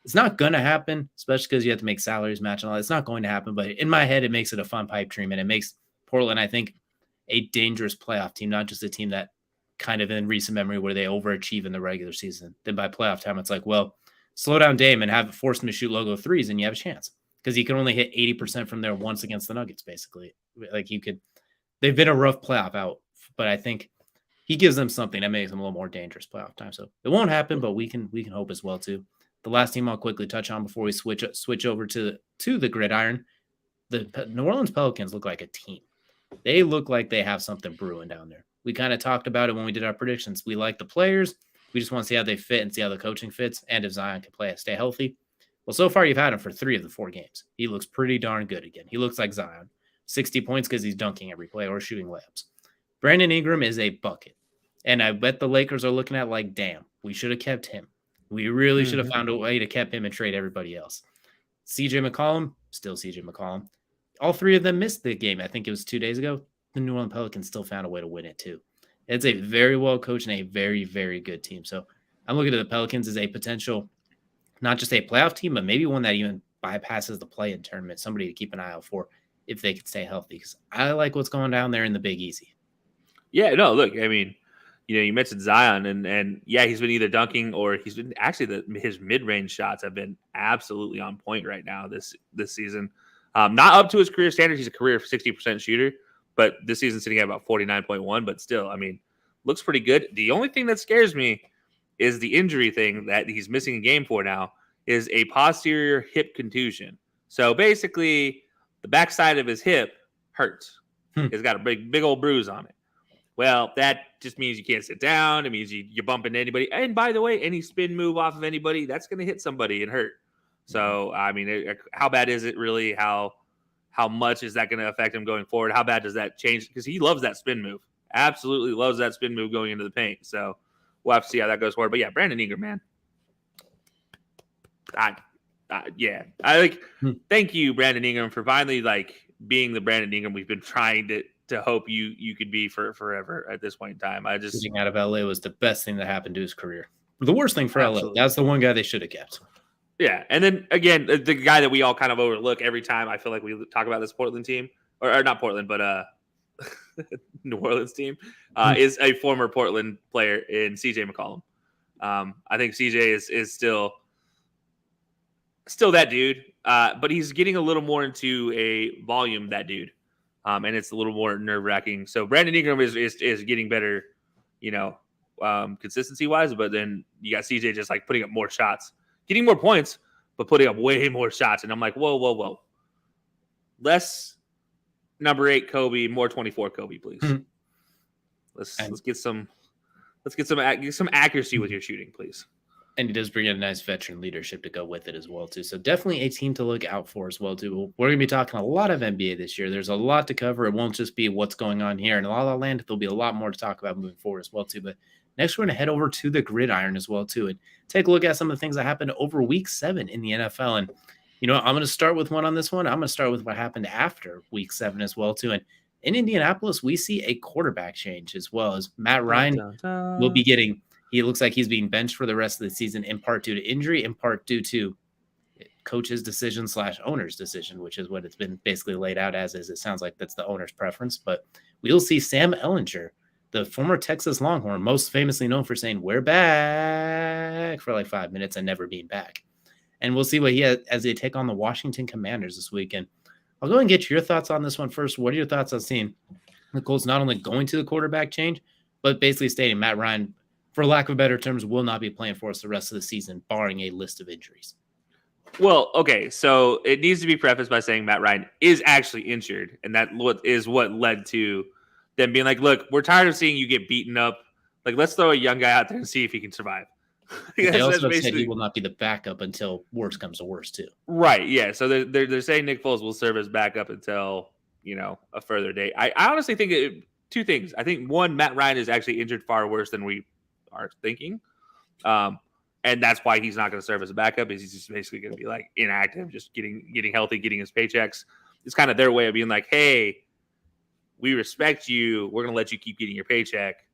it's not going to happen, especially because you have to make salaries match and all that. It's not going to happen, but in my head, it makes it a fun pipe dream, and it makes Portland, I think, a dangerous playoff team, not just a team that kind of in recent memory where they overachieve in the regular season. Then by playoff time, it's like, well, slow down Dame and force him to shoot logo threes, and you have a chance, because he can only hit 80% from there once against the Nuggets, basically. Like, they've been a rough playoff out, but I think he gives them something that makes them a little more dangerous playoff time. So it won't happen, but we can hope as well too. The last team I'll quickly touch on before we switch over to the gridiron, the New Orleans Pelicans look like a team. They look like they have something brewing down there. We kind of talked about it when we did our predictions. We like the players. We just want to see how they fit and see how the coaching fits and if Zion can play and stay healthy. Well, so far you've had him for 3 of the 4 games. He looks pretty darn good again. He looks like Zion. 60 points because he's dunking every play or shooting layups. Brandon Ingram is a bucket. And I bet the Lakers are looking at like, damn, we should have kept him. We really should have found a way to keep him and trade everybody else. CJ McCollum, still CJ McCollum. All 3 of them missed the game. I think it was 2 days ago. The New Orleans Pelicans still found a way to win it too. It's a very well coached and a very, very good team. So I'm looking at the Pelicans as a potential, not just a playoff team, but maybe one that even bypasses the play-in tournament. Somebody to keep an eye out for if they can stay healthy. Because I like what's going down there in the Big Easy. Yeah, no, look, I mean, you mentioned Zion, and yeah, he's been either dunking or he's been actually his mid-range shots have been absolutely on point right now this season. Not up to his career standards. He's a career 60% shooter, but this season's sitting at about 49.1. But still, I mean, looks pretty good. The only thing that scares me is the injury thing that he's missing a game for now is a posterior hip contusion. So basically, the backside of his hip hurts. He's got a big old bruise on it. Well, that just means you can't sit down. It means you're bumping into anybody. And by the way, any spin move off of anybody, that's going to hit somebody and hurt. So, I mean, how bad is it really? How much is that going to affect him going forward? How bad does that change? Because he loves that spin move. Absolutely loves that spin move going into the paint. So we'll have to see how that goes forward. But yeah, Brandon Ingram, man. Thank you, Brandon Ingram, for finally being the Brandon Ingram we've been trying to hope you could be for forever at this point in time. Getting out of LA was the best thing that happened to his career. The worst thing for Absolutely. LA. That's the one guy they should have kept. Yeah, and then again, the guy that we all kind of overlook every time I feel like we talk about this Portland team, or not Portland, but New Orleans team, is a former Portland player in CJ McCollum. I think CJ is still that dude, but he's getting a little more into a volume, that dude. And it's a little more nerve-wracking. So Brandon Ingram is getting better, consistency wise. But then you got CJ just putting up more shots, getting more points, but putting up way more shots. And I'm like, whoa, less number 8 Kobe, more 24 Kobe, please. Mm-hmm. Let's get some accuracy with your shooting, please. And he does bring in a nice veteran leadership to go with it as well, too. So definitely a team to look out for as well, too. We're going to be talking a lot of NBA this year. There's a lot to cover. It won't just be what's going on here in La La Land. There'll be a lot more to talk about moving forward as well, too. But next, we're going to head over to the gridiron as well, too, and take a look at some of the things that happened over Week 7 in the NFL. And, I'm going to start with one on this one. I'm going to start with what happened after Week 7 as well, too. And in Indianapolis, we see a quarterback change as well as Matt Ryan will be getting – he looks like he's being benched for the rest of the season, in part due to injury, in part due to coach's decision / owner's decision, which is what it's been basically laid out as is. It sounds like that's the owner's preference. But we'll see Sam Ehlinger, the former Texas Longhorn, most famously known for saying, "We're back" for 5 minutes and never being back. And we'll see what he has as they take on the Washington Commanders this weekend. I'll go and get your thoughts on this one first. What are your thoughts on seeing the Colts not only going to the quarterback change, but basically stating Matt Ryan, for lack of better terms, will not be playing for us the rest of the season, barring a list of injuries? Well, okay, so it needs to be prefaced by saying Matt Ryan is actually injured, and that is what led to them being like, look, we're tired of seeing you get beaten up. Let's throw a young guy out there and see if he can survive. They also said he will not be the backup until worse comes to worse, too. Right, yeah. So they're saying Nick Foles will serve as backup until, a further date. I honestly think two things. I think, one, Matt Ryan is actually injured far worse than we are thinking. And that's why he's not going to serve as a backup. He's just basically going to be inactive, just getting healthy, getting his paychecks. It's kind of their way of being like, hey, we respect you. We're going to let you keep getting your paycheck.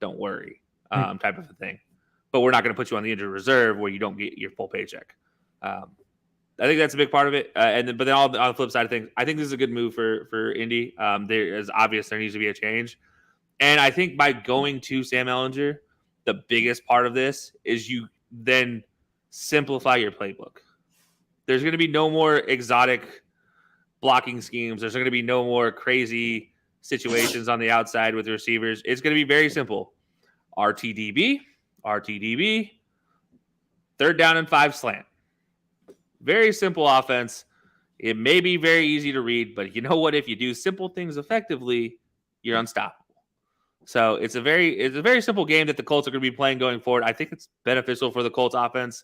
Don't worry, type of a thing. But we're not going to put you on the injured reserve where you don't get your full paycheck. I think that's a big part of it. But then on the flip side of things, I think this is a good move for Indy. There is obvious there needs to be a change. And I think by going to Sam Ehlinger, the biggest part of this is you then simplify your playbook. There's going to be no more exotic blocking schemes. There's going to be no more crazy situations on the outside with the receivers. It's going to be very simple. RTDB, third down and 5 slant. Very simple offense. It may be very easy to read, but you know what? If you do simple things effectively, you're unstoppable. So it's a very simple game that the Colts are going to be playing going forward. I think it's beneficial for the Colts offense.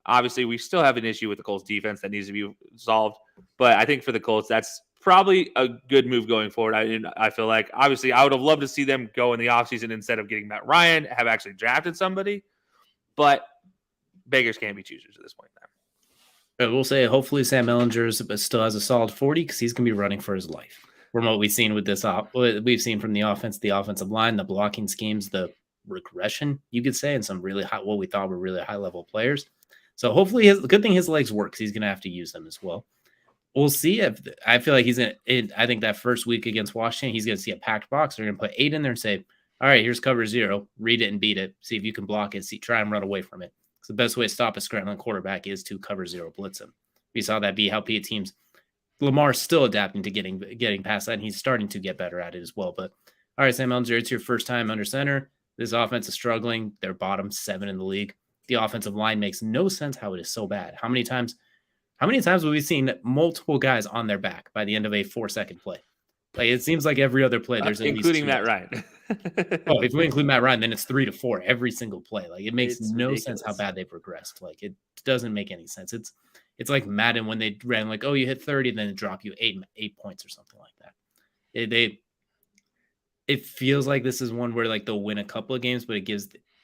Obviously, we still have an issue with the Colts defense that needs to be solved, but I think for the Colts, that's probably a good move going forward. I feel like, obviously, I would have loved to see them go in the offseason instead of getting Matt Ryan, have actually drafted somebody, but beggars can't be choosers at this point in time. But we'll say hopefully Sam Ehlinger still has a solid 40 because he's going to be running for his life. From what we've seen with this, we've seen from the offense, the offensive line, the blocking schemes, the regression, you could say, and some really high, what we thought were really high level players. So hopefully, the good thing his legs work because he's going to have to use them as well. We'll see if I feel like he's in. I think that first week against Washington, he's going to see a packed box. They're going to put 8 in there and say, "All right, here's cover 0. Read it and beat it. See if you can block it. Try and run away from it." Because the best way to stop a scrambling quarterback is to cover 0, blitz him. We saw that be how PA teams. Lamar's still adapting to getting past that, and he's starting to get better at it as well. But all right, Sam Ehlinger, it's your first time under center. This offense is struggling. They're bottom 7 in the league. The offensive line makes no sense how it is so bad. How many times have we seen multiple guys on their back by the end of a 4-second play? Like it seems like every other play there's including Matt Ryan. If we include Matt Ryan, then it's 3 to 4 every single play. Like it makes no ridiculous. sense how bad they've regressed. Like it doesn't make any sense. It's like Madden when they ran like, oh, you hit 30, then it drop you 8 points or something like that. It feels like this is one where like they'll win a couple of games, but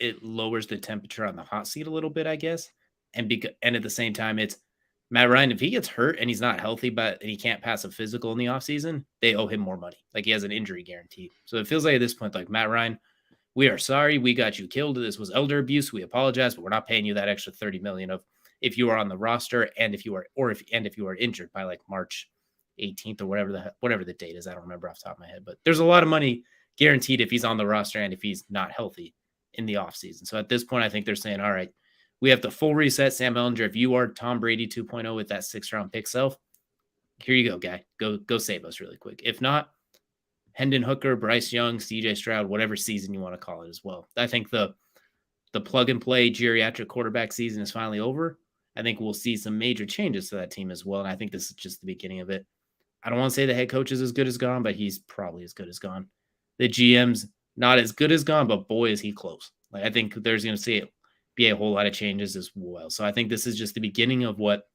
it lowers the temperature on the hot seat a little bit, I guess. And at the same time, it's Matt Ryan, if he gets hurt and he's not healthy, but he can't pass a physical in the offseason, they owe him more money. Like he has an injury guarantee. So it feels like at this point, like Matt Ryan, we are sorry, we got you killed. This was elder abuse. We apologize, but we're not paying you that extra $30 million of if you are on the roster and if you are injured by like March 18th or whatever the date is. I don't remember off the top of my head, but there's a lot of money guaranteed if he's on the roster and if he's not healthy in the offseason. So at this point, I think they're saying, all right, we have the full reset. Sam Ehlinger, if you are Tom Brady 2.0 with that 6th-round pick self, here you go, guy. Go save us really quick. If not, Hendon Hooker, Bryce Young, CJ Stroud, whatever season you want to call it as well. I think the plug-and-play geriatric quarterback season is finally over. I think we'll see some major changes to that team as well, and I think this is just the beginning of it. I don't want to say the head coach is as good as gone, but he's probably as good as gone. The GM's not as good as gone, but boy, is he close. Like I think there's going to be a whole lot of changes as well. So I think this is just the beginning of what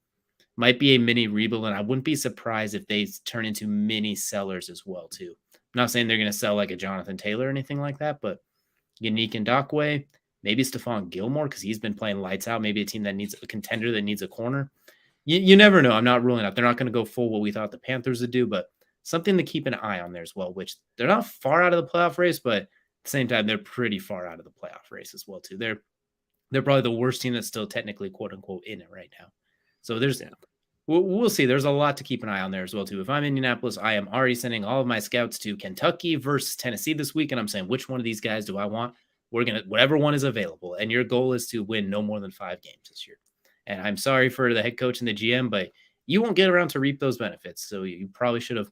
might be a mini rebuild, and I wouldn't be surprised if they turn into mini sellers as well, too. I'm not saying they're going to sell like a Jonathan Taylor or anything like that, but Yannick Ngakoue, maybe Stephon Gilmore because he's been playing lights out. Maybe a team that needs a contender that needs a corner. You never know. I'm not ruling out. They're not going to go full what we thought the Panthers would do, but something to keep an eye on there as well, which they're not far out of the playoff race, but at the same time, they're pretty far out of the playoff race as well, too. They're probably the worst team that's still technically, quote unquote, in it right now. So we'll see. There's a lot to keep an eye on there as well, too. If I'm Indianapolis, I am already sending all of my scouts to Kentucky versus Tennessee this week, and I'm saying, which one of these guys do I want? We're going to, whatever one is available. And your goal is to win no more than 5 games this year. And I'm sorry for the head coach and the GM, but you won't get around to reap those benefits. So you probably should have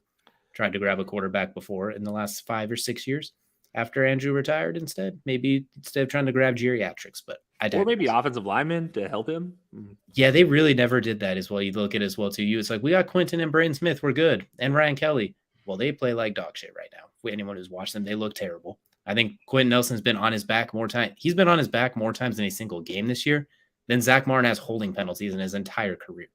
tried to grab a quarterback before in the last 5 or 6 years after Andrew retired instead. Maybe instead of trying to grab geriatrics, but I digress. Or maybe offensive linemen to help him. Yeah, they really never did that as well. You look at it as well, too. It's like, we got Quentin and Braden Smith. We're good. And Ryan Kelly. Well, they play like dog shit right now. For anyone who's watched them, they look terrible. I think Quentin Nelson's been on his back more time. He's been on his back more times in a single game this year than Zach Martin has holding penalties in his entire career.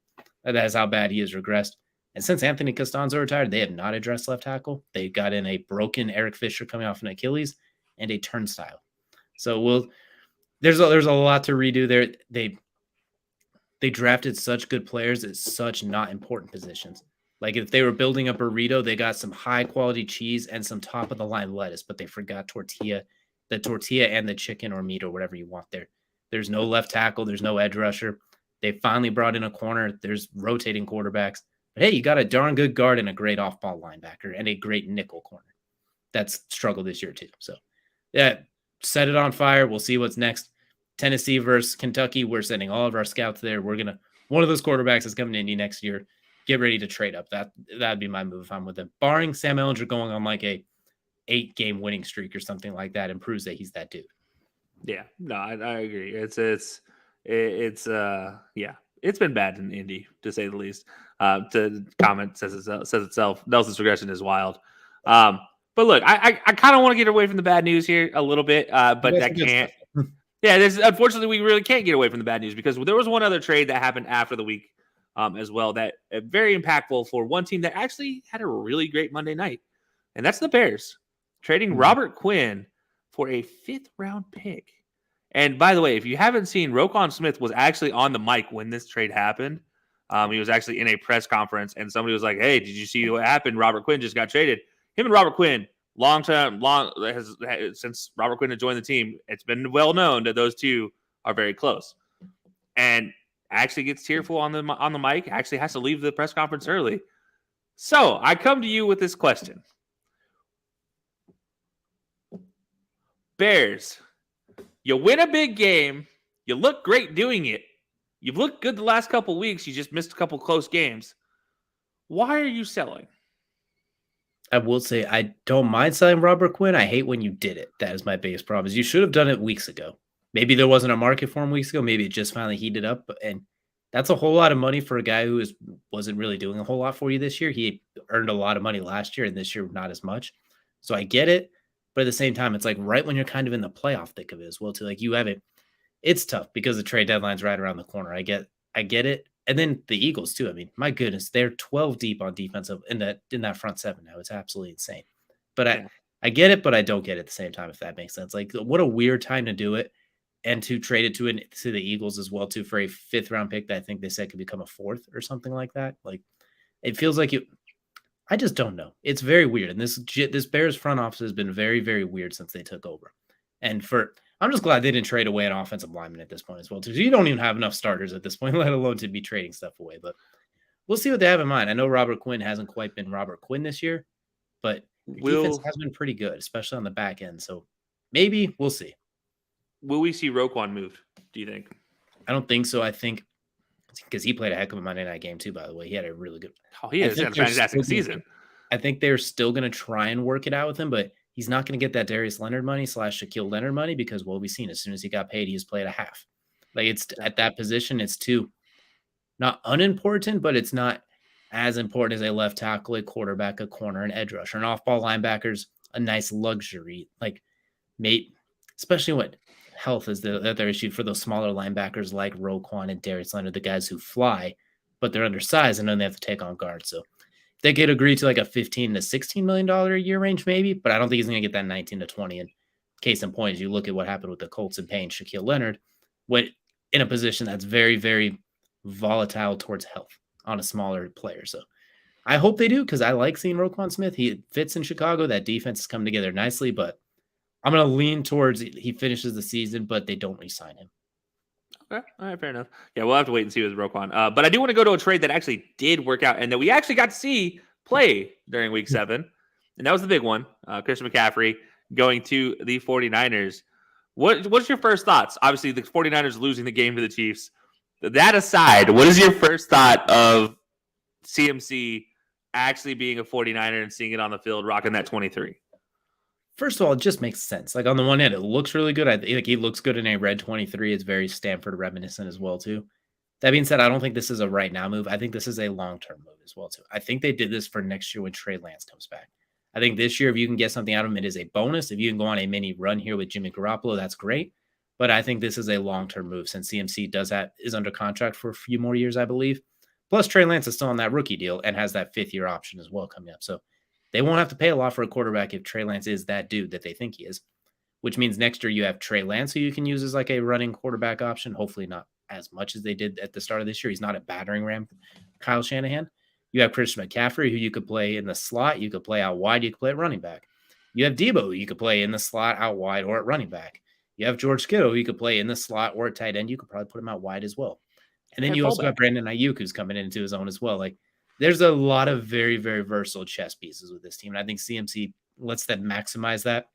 That is how bad he has regressed. And since Anthony Costanzo retired, they have not addressed left tackle. They got in a broken Eric Fisher coming off an Achilles and a turnstile. So there's a lot to redo there. They drafted such good players at such not important positions. Like if they were building a burrito, they got some high quality cheese and some top of the line lettuce, but they forgot the tortilla and the chicken or meat or whatever you want there. There's no left tackle. There's no edge rusher. They finally brought in a corner. There's rotating quarterbacks. But hey, you got a darn good guard and a great off-ball linebacker and a great nickel corner. That's struggled this year too. So yeah, set it on fire. We'll see what's next. Tennessee versus Kentucky. We're sending all of our scouts there. One of those quarterbacks is coming to Indy next year. Get ready to trade up. That'd be my move if I'm with them. Barring Sam Ehlinger going on like a 8-game winning streak or something like that and proves that he's that dude. Yeah, no, I agree. It's been bad in Indy to say the least. To comment says itself. Nelson's regression is wild. But look, I kind of want to get away from the bad news here a little bit, but that can't. Yeah, unfortunately, we really can't get away from the bad news because there was one other trade that happened after the week as well that very impactful for one team that actually had a really great Monday night, and that's the Bears trading Robert Quinn for a 5th-round pick. And by the way, if you haven't seen, Roquan Smith was actually on the mic when this trade happened. He was actually in a press conference, and somebody was like, "Hey, did you see what happened? Robert Quinn just got traded." Him and Robert Quinn, since Robert Quinn had joined the team, it's been well known that those two are very close. And actually gets tearful on the mic. Actually has to leave the press conference early. So I come to you with this question: Bears, you win a big game. You look great doing it. You've looked good the last couple of weeks. You just missed a couple close games. Why are you selling? I will say I don't mind selling Robert Quinn. I hate when you did it. That is my biggest problem. Is you should have done it weeks ago. Maybe there wasn't a market for him weeks ago. Maybe it just finally heated up. And that's a whole lot of money for a guy who wasn't really doing a whole lot for you this year. He earned a lot of money last year, and this year not as much. So I get it. But at the same time, it's like right when you're kind of in the playoff thick of it as well, too. Like you have it. It's tough because the trade deadline's right around the corner. I get it. And then the Eagles too. I mean, my goodness, they're 12 deep on defensive in that front seven now. It's absolutely insane. But I get it, but I don't get it at the same time, if that makes sense. Like, what a weird time to do it, and to trade it to the Eagles as well too for a 5th-round pick that I think they said could become a 4th or something like that. Like, it feels like I just don't know. It's very weird, and this Bears front office has been very, very weird since they took over. And I'm just glad they didn't trade away an offensive lineman at this point as well, too. You don't even have enough starters at this point, let alone to be trading stuff away. But we'll see what they have in mind. I know Robert Quinn hasn't quite been Robert Quinn this year, but the defense has been pretty good, especially on the back end. So maybe we'll see. Will we see Roquan moved, do you think? I don't think so. I think because he played a heck of a Monday night game, too, by the way. He had a really good – Oh, he has had a fantastic season. I think they're still going to try and work it out with him, but – he's not going to get that Darius Leonard money / Shaquille Leonard money because what we've seen as soon as he got paid, he has played a half. Like it's at that position, it's too not unimportant, but it's not as important as a left tackle, a quarterback, a corner, an edge rusher, an off-ball linebacker's a nice luxury. Like, especially when health is the other issue for those smaller linebackers like Roquan and Darius Leonard, the guys who fly, but they're undersized and then they have to take on guards. So they could agree to like a $15 to $16 million a year range, maybe, but I don't think he's going to get that 19 to 20. And case in point, as you look at what happened with the Colts and paying Shaquille Leonard, when in a position that's very, very volatile towards health on a smaller player. So I hope they do because I like seeing Roquan Smith. He fits in Chicago. That defense has come together nicely, but I'm going to lean towards he finishes the season, but they don't re-sign him. Okay. All right, fair enough. Yeah, we'll have to wait and see with Roquan. But I do want to go to a trade that actually did work out and that we actually got to see play during week 7. And that was the big one. Christian McCaffrey going to the 49ers. What's your first thoughts? Obviously, the 49ers losing the game to the Chiefs. That aside, what is your first thought of CMC actually being a 49er and seeing it on the field, rocking that 23? First of all, it just makes sense. Like on the one hand, it looks really good. I think he looks good in a red 23. It's very Stanford reminiscent as well, too. That being said, I don't think this is a right now move. I think this is a long-term move as well, too. I think they did this for next year when Trey Lance comes back. I think this year, if you can get something out of him, it is a bonus. If you can go on a mini run here with Jimmy Garoppolo, that's great. But I think this is a long-term move since CMC is under contract for a few more years, I believe. Plus, Trey Lance is still on that rookie deal and has that 5th-year option as well coming up. So they won't have to pay a lot for a quarterback if Trey Lance is that dude that they think he is, which means next year you have Trey Lance who you can use as like a running quarterback option. Hopefully not as much as they did at the start of this year. He's not a battering ram, Kyle Shanahan. You have Christian McCaffrey who you could play in the slot. You could play out wide. You could play at running back. You have Debo who you could play in the slot, out wide, or at running back. You have George Kittle who you could play in the slot or at tight end. You could probably put him out wide as well. And then you also have Brandon Ayuk who's coming into his own as well. Like, there's a lot of very, very versatile chess pieces with this team. And I think CMC lets them maximize that.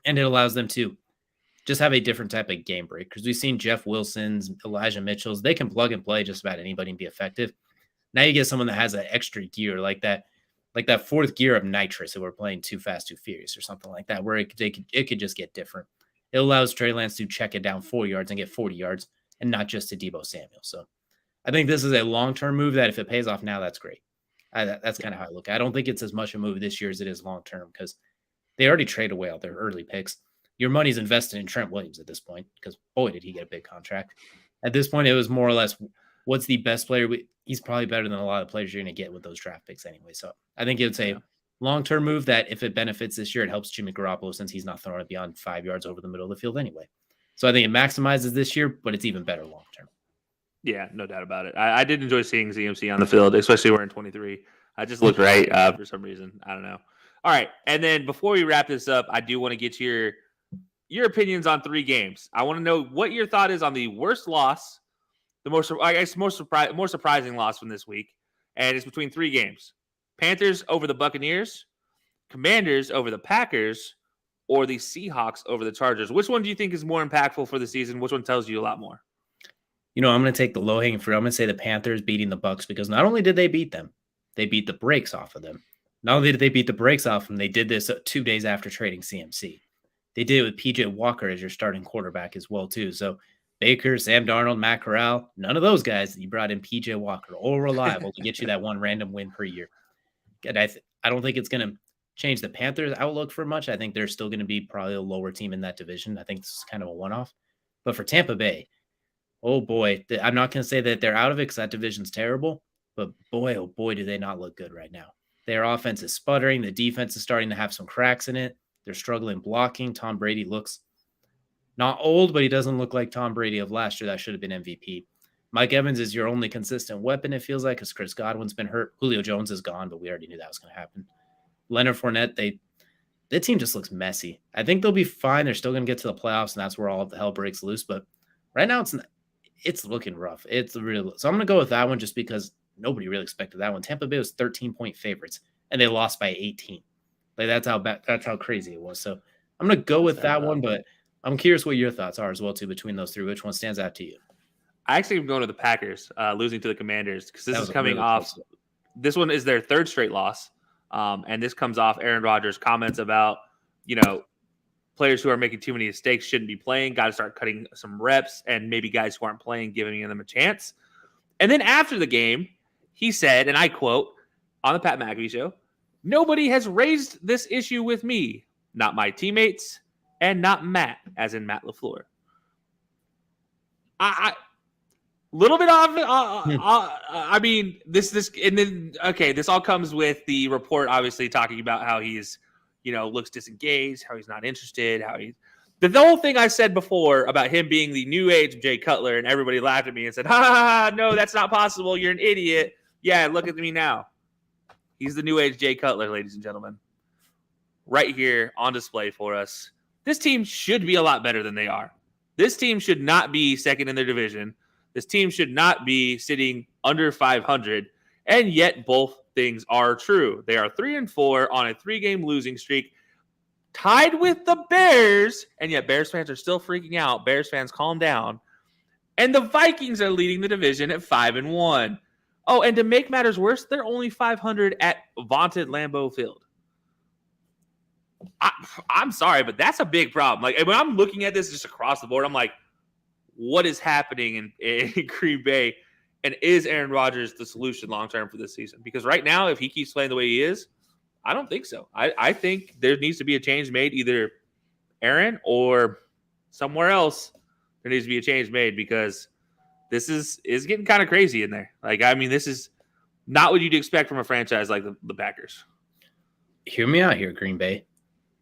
And it allows them to just have a different type of game break. Because we've seen Jeff Wilson's, Elijah Mitchell's. They can plug and play just about anybody and be effective. Now you get someone that has an extra gear like that 4th gear of nitrous that we're playing Too Fast, Too Furious or something like that, where it could just get different. It allows Trey Lance to check it down 4 yards and get 40 yards and not just to Debo Samuel. So I think this is a long-term move that if it pays off now, that's great. That's kind of how I look at it. I don't think it's as much a move this year as it is long-term because they already traded away all their early picks. Your money's invested in Trent Williams at this point because, boy, did he get a big contract. At this point, it was more or less what's the best player. He's probably better than a lot of players you're going to get with those draft picks anyway. So I think it's a long-term move that if it benefits this year, it helps Jimmy Garoppolo since he's not throwing it beyond 5 yards over the middle of the field anyway. So I think it maximizes this year, but it's even better long-term. Yeah, no doubt about it. I did enjoy seeing CMC on the field, especially wearing 23. I just looked right for some reason. I don't know. All right, and then before we wrap this up, I do want to get your opinions on 3 games. I want to know what your thought is on the worst loss, the most surprising loss from this week, and it's between 3 games: Panthers over the Buccaneers, Commanders over the Packers, or the Seahawks over the Chargers. Which one do you think is more impactful for the season? Which one tells you a lot more? I'm going to take the low-hanging fruit. I'm going to say the Panthers beating the Bucs because not only did they beat them, they beat the brakes off of them. Not only did they beat the brakes off them, they did this 2 days after trading CMC. They did it with PJ Walker as your starting quarterback as well, too. So Baker, Sam Darnold, Matt Corral, none of those guys. You brought in PJ Walker, all reliable to get you that one random win per year. And I don't think it's going to change the Panthers' outlook for much. I think they're still going to be probably a lower team in that division. I think this is kind of a one-off. But for Tampa Bay, oh boy, I'm not going to say that they're out of it because that division's terrible. But boy, oh boy, do they not look good right now. Their offense is sputtering. The defense is starting to have some cracks in it. They're struggling blocking. Tom Brady looks not old, but he doesn't look like Tom Brady of last year. That should have been MVP. Mike Evans is your only consistent weapon, it feels like, because Chris Godwin's been hurt. Julio Jones is gone, but we already knew that was going to happen. Leonard Fournette, the team just looks messy. I think they'll be fine. They're still going to get to the playoffs, and that's where all of the hell breaks loose. But right now, it's looking rough. It's really so. I'm going to go with that one just because nobody really expected that one. Tampa Bay was 13-point favorites, and they lost by 18. Like that's how crazy it was. So I'm going to go with that one, but I'm curious what your thoughts are as well too between those 3. Which one stands out to you? I actually am going to the Packers, losing to the Commanders because this is coming off. This one is their 3rd straight loss, and this comes off Aaron Rodgers' comments about players who are making too many mistakes shouldn't be playing. Got to start cutting some reps, and maybe guys who aren't playing, giving them a chance. And then after the game, he said, and I quote on the Pat McAfee show, "Nobody has raised this issue with me, not my teammates, and not Matt," as in Matt LaFleur. I little bit off. I mean, this, and then okay, this all comes with the report, obviously talking about how he's, looks disengaged, how he's not interested, how he's the whole thing I said before about him being the new age Jay Cutler, and everybody laughed at me and said, "Ha ha ha! No, that's not possible. You're an idiot." Yeah, look at me now. He's the new age Jay Cutler, ladies and gentlemen, right here on display for us. This team should be a lot better than they are. This team should not be second in their division. This team should not be sitting under 500, and yet both things are true. They are 3-4 on a 3-game losing streak, tied with the Bears, and yet Bears fans are still freaking out. Bears fans, calm down. And the Vikings are leading the division at 5-1. Oh, and to make matters worse, they're only 500 at vaunted Lambeau Field. I'm sorry, but that's a big problem. Like, when I'm looking at this just across the board, I'm like, what is happening in Green Bay? And is Aaron Rodgers the solution long-term for this season? Because right now, if he keeps playing the way he is, I don't think so. I think there needs to be a change made, either Aaron or somewhere else. There needs to be a change made because this is getting kind of crazy in there. Like, I mean, this is not what you'd expect from a franchise like the Packers. Hear me out here, Green Bay.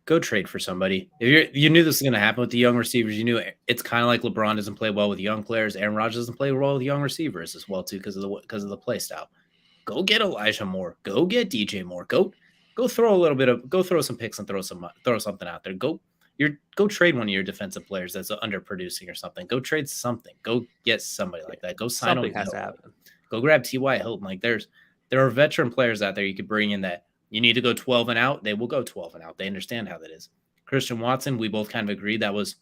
Go trade for somebody. If you knew this was going to happen with the young receivers. You knew it's kind of like LeBron doesn't play well with young players. Aaron Rodgers doesn't play well with young receivers as well too because of the play style. Go get Elijah Moore. Go get DJ Moore. Go throw some picks and throw something out there. Go trade one of your defensive players that's underproducing or something. Go trade something. Go get somebody like that. Go sign something has to happen. Go grab T.Y. Hilton. Like there are veteran players out there you could bring in that. You need to go 12 and out. They will go 12 and out. They understand how that is. Christian Watson, we both kind of agreed that was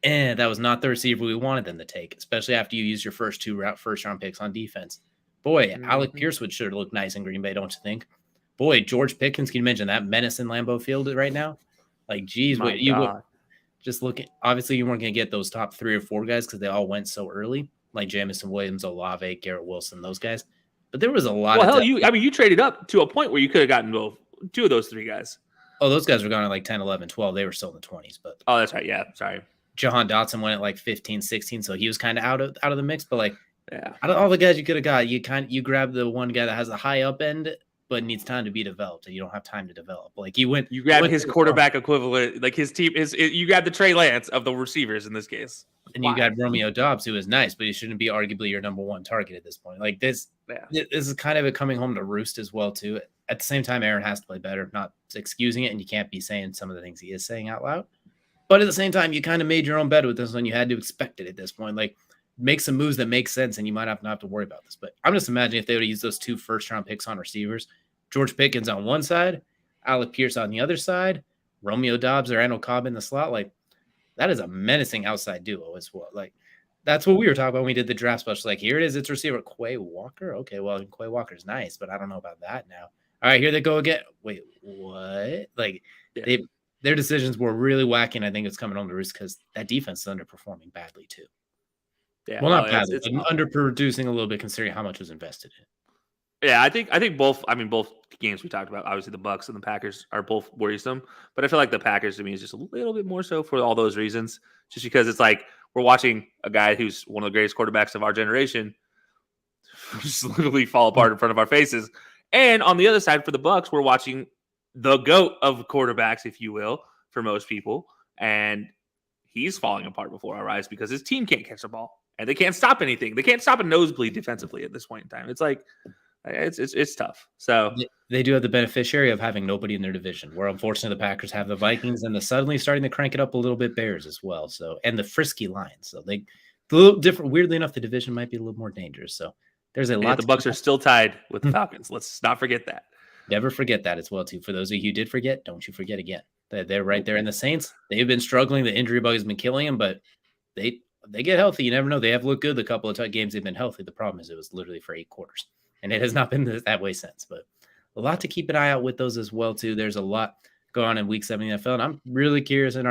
not the receiver we wanted them to take, especially after you use your first round picks on defense. Boy, Alec Pierce would sure look nice in Green Bay, don't you think? Boy, George Pickens, can you mention that menace in Lambeau Field right now? Like, geez, you would just look at, obviously you weren't going to get those top 3 or 4 guys because they all went so early. like Jamison Williams, Olave, Garrett Wilson, those guys. But there was a lot Well, of hell, you traded up to a point where you could have gotten two of those 3 guys. Oh, those guys were gone at like 10, 11, 12. They were still in the 20s. But oh, that's right. Yeah, sorry. Jahan Dotson went at like 15, 16, so he was kind of out of the mix. But like, yeah, out of all the guys you could have got, you grab the one guy that has a high up end but needs time to be developed, and you don't have time to develop. Like you grabbed his quarterback equivalent, like his team is. You grabbed the Trey Lance of the receivers in this case, and you got Romeo Doubs, who is nice, but he shouldn't be arguably your number 1 target at this point. Like this is kind of a coming home to roost as well too. At the same time, Aaron has to play better, not excusing it, and you can't be saying some of the things he is saying out loud. But at the same time, you kind of made your own bed with this one. You had to expect it at this point. Like, make some moves that make sense, and you might not have to worry about this. But I'm just imagining if they would have used those 2 first-round picks on receivers, George Pickens on one side, Alec Pierce on the other side, Romeo Doubs or Randall Cobb in the slot. Like, that is a menacing outside duo as well. Like, that's what we were talking about when we did the draft special. Like, here it is. It's receiver Quay Walker. Okay, well, Quay Walker's nice, but I don't know about that now. All right, here they go again. Wait, what? Like, their decisions were really wacky, and I think it's coming home to roost because that defense is underperforming badly too. Yeah, well, not badly, but underproducing a little bit considering how much was invested in. Yeah, I think both. I mean, both games we talked about. Obviously, the Bucs and the Packers are both worrisome, but I feel like the Packers to me is just a little bit more so for all those reasons. Just because it's like we're watching a guy who's one of the greatest quarterbacks of our generation just literally fall apart in front of our faces, and on the other side for the Bucs, we're watching the GOAT of quarterbacks, if you will, for most people, and he's falling apart before our eyes because his team can't catch the ball and they can't stop anything. They can't stop a nosebleed defensively at this point in time. It's like it's tough. So they do have the beneficiary of having nobody in their division, where unfortunately the Packers have the Vikings and the suddenly starting to crank it up a little bit Bears as well. So and the frisky Lions. So a little different. Weirdly enough, the division might be a little more dangerous. So there's a lot. The Bucs are still tied with the Falcons. Let's not forget that. Never forget that as well, too. For those of you who did forget, don't you forget again. They're right there in the Saints. They've been struggling. The injury bug has been killing them, but they get healthy. You never know. They have looked good the couple of games they've been healthy. The problem is it was literally for 8 quarters, and it has not been that way since. But a lot to keep an eye out with those as well, too. There's a lot going on in Week 7 in the NFL, and I'm really curious in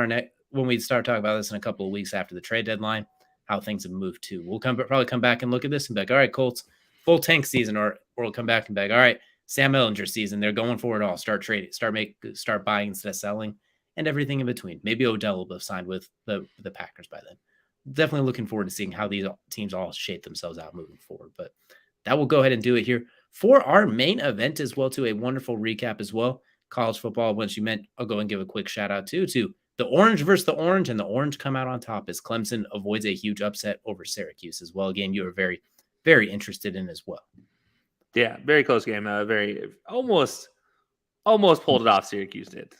when we start talking about this in a couple of weeks after the trade deadline, how things have moved, too. We'll probably come back and look at this and be like, all right, Colts, full tank season, or we'll come back and be like, all right, Sam Ehlinger season, they're going for it all. Start trading, start buying instead of selling, and everything in between. Maybe Odell will have signed with the Packers by then. Definitely looking forward to seeing how these teams all shape themselves out moving forward. But that will go ahead and do it here for our main event as well, to a wonderful recap as well. College football, once you meant, I'll go and give a quick shout out to the Orange versus the Orange, and the Orange come out on top as Clemson avoids a huge upset over Syracuse as well. Again, you are very, very interested in as well. Yeah, very close game. Very almost pulled it off. Syracuse did.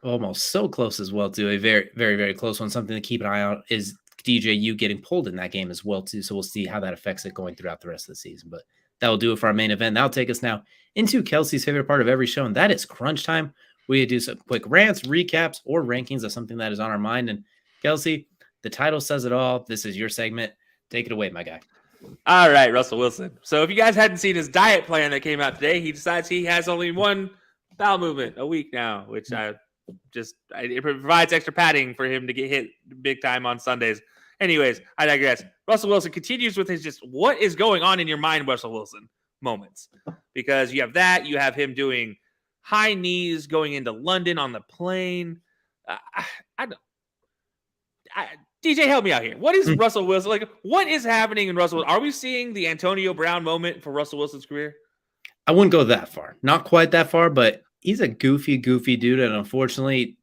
Almost so close as well to a very, very, very close one. Something to keep an eye on is DJU getting pulled in that game as well too. So we'll see how that affects it going throughout the rest of the season. But that will do it for our main event. That'll take us now into Kelcey's favorite part of every show, and that is crunch time. We do some quick rants, recaps, or rankings of something that is on our mind. And Kelcey, the title says it all. This is your segment. Take it away, my guy. All right, Russell Wilson. So if you guys hadn't seen his diet plan that came out today, he decides he has only one bowel movement a week now, which it provides extra padding for him to get hit big time on Sundays. Anyways, I digress. Russell Wilson continues with his just what is going on in your mind, Russell Wilson moments. Because you have that, you have him doing high knees going into London on the plane. DJ, help me out here. What is Russell Wilson like? What is happening in Russell? Are we seeing the Antonio Brown moment for Russell Wilson's career? I wouldn't go that far. Not quite that far, but he's a goofy dude. And unfortunately,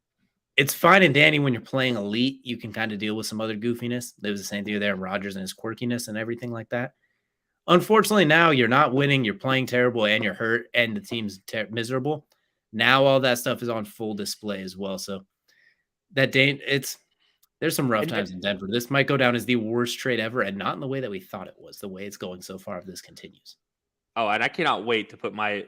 it's fine and dandy when you're playing elite. You can kind of deal with some other goofiness. There was the same thing with Aaron Rodgers and his quirkiness and everything like that. Unfortunately, now you're not winning. You're playing terrible and you're hurt and the team's miserable. Now all that stuff is on full display as well. So there's some rough times in Denver. This might go down as the worst trade ever, and not in the way that we thought it was, the way it's going so far if this continues. Oh, and I cannot wait to put my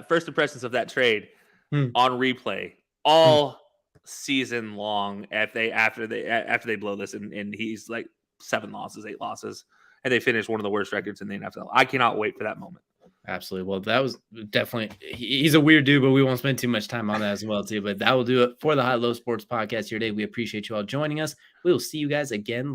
first impressions of that trade on replay all season long after they blow this, and he's like 7 losses, 8 losses, and they finish one of the worst records in the NFL. I cannot wait for that moment. Absolutely. Well, that was definitely – he's a weird dude, but we won't spend too much time on that as well, too. But that will do it for the High Low Sports Podcast here today. We appreciate you all joining us. We will see you guys again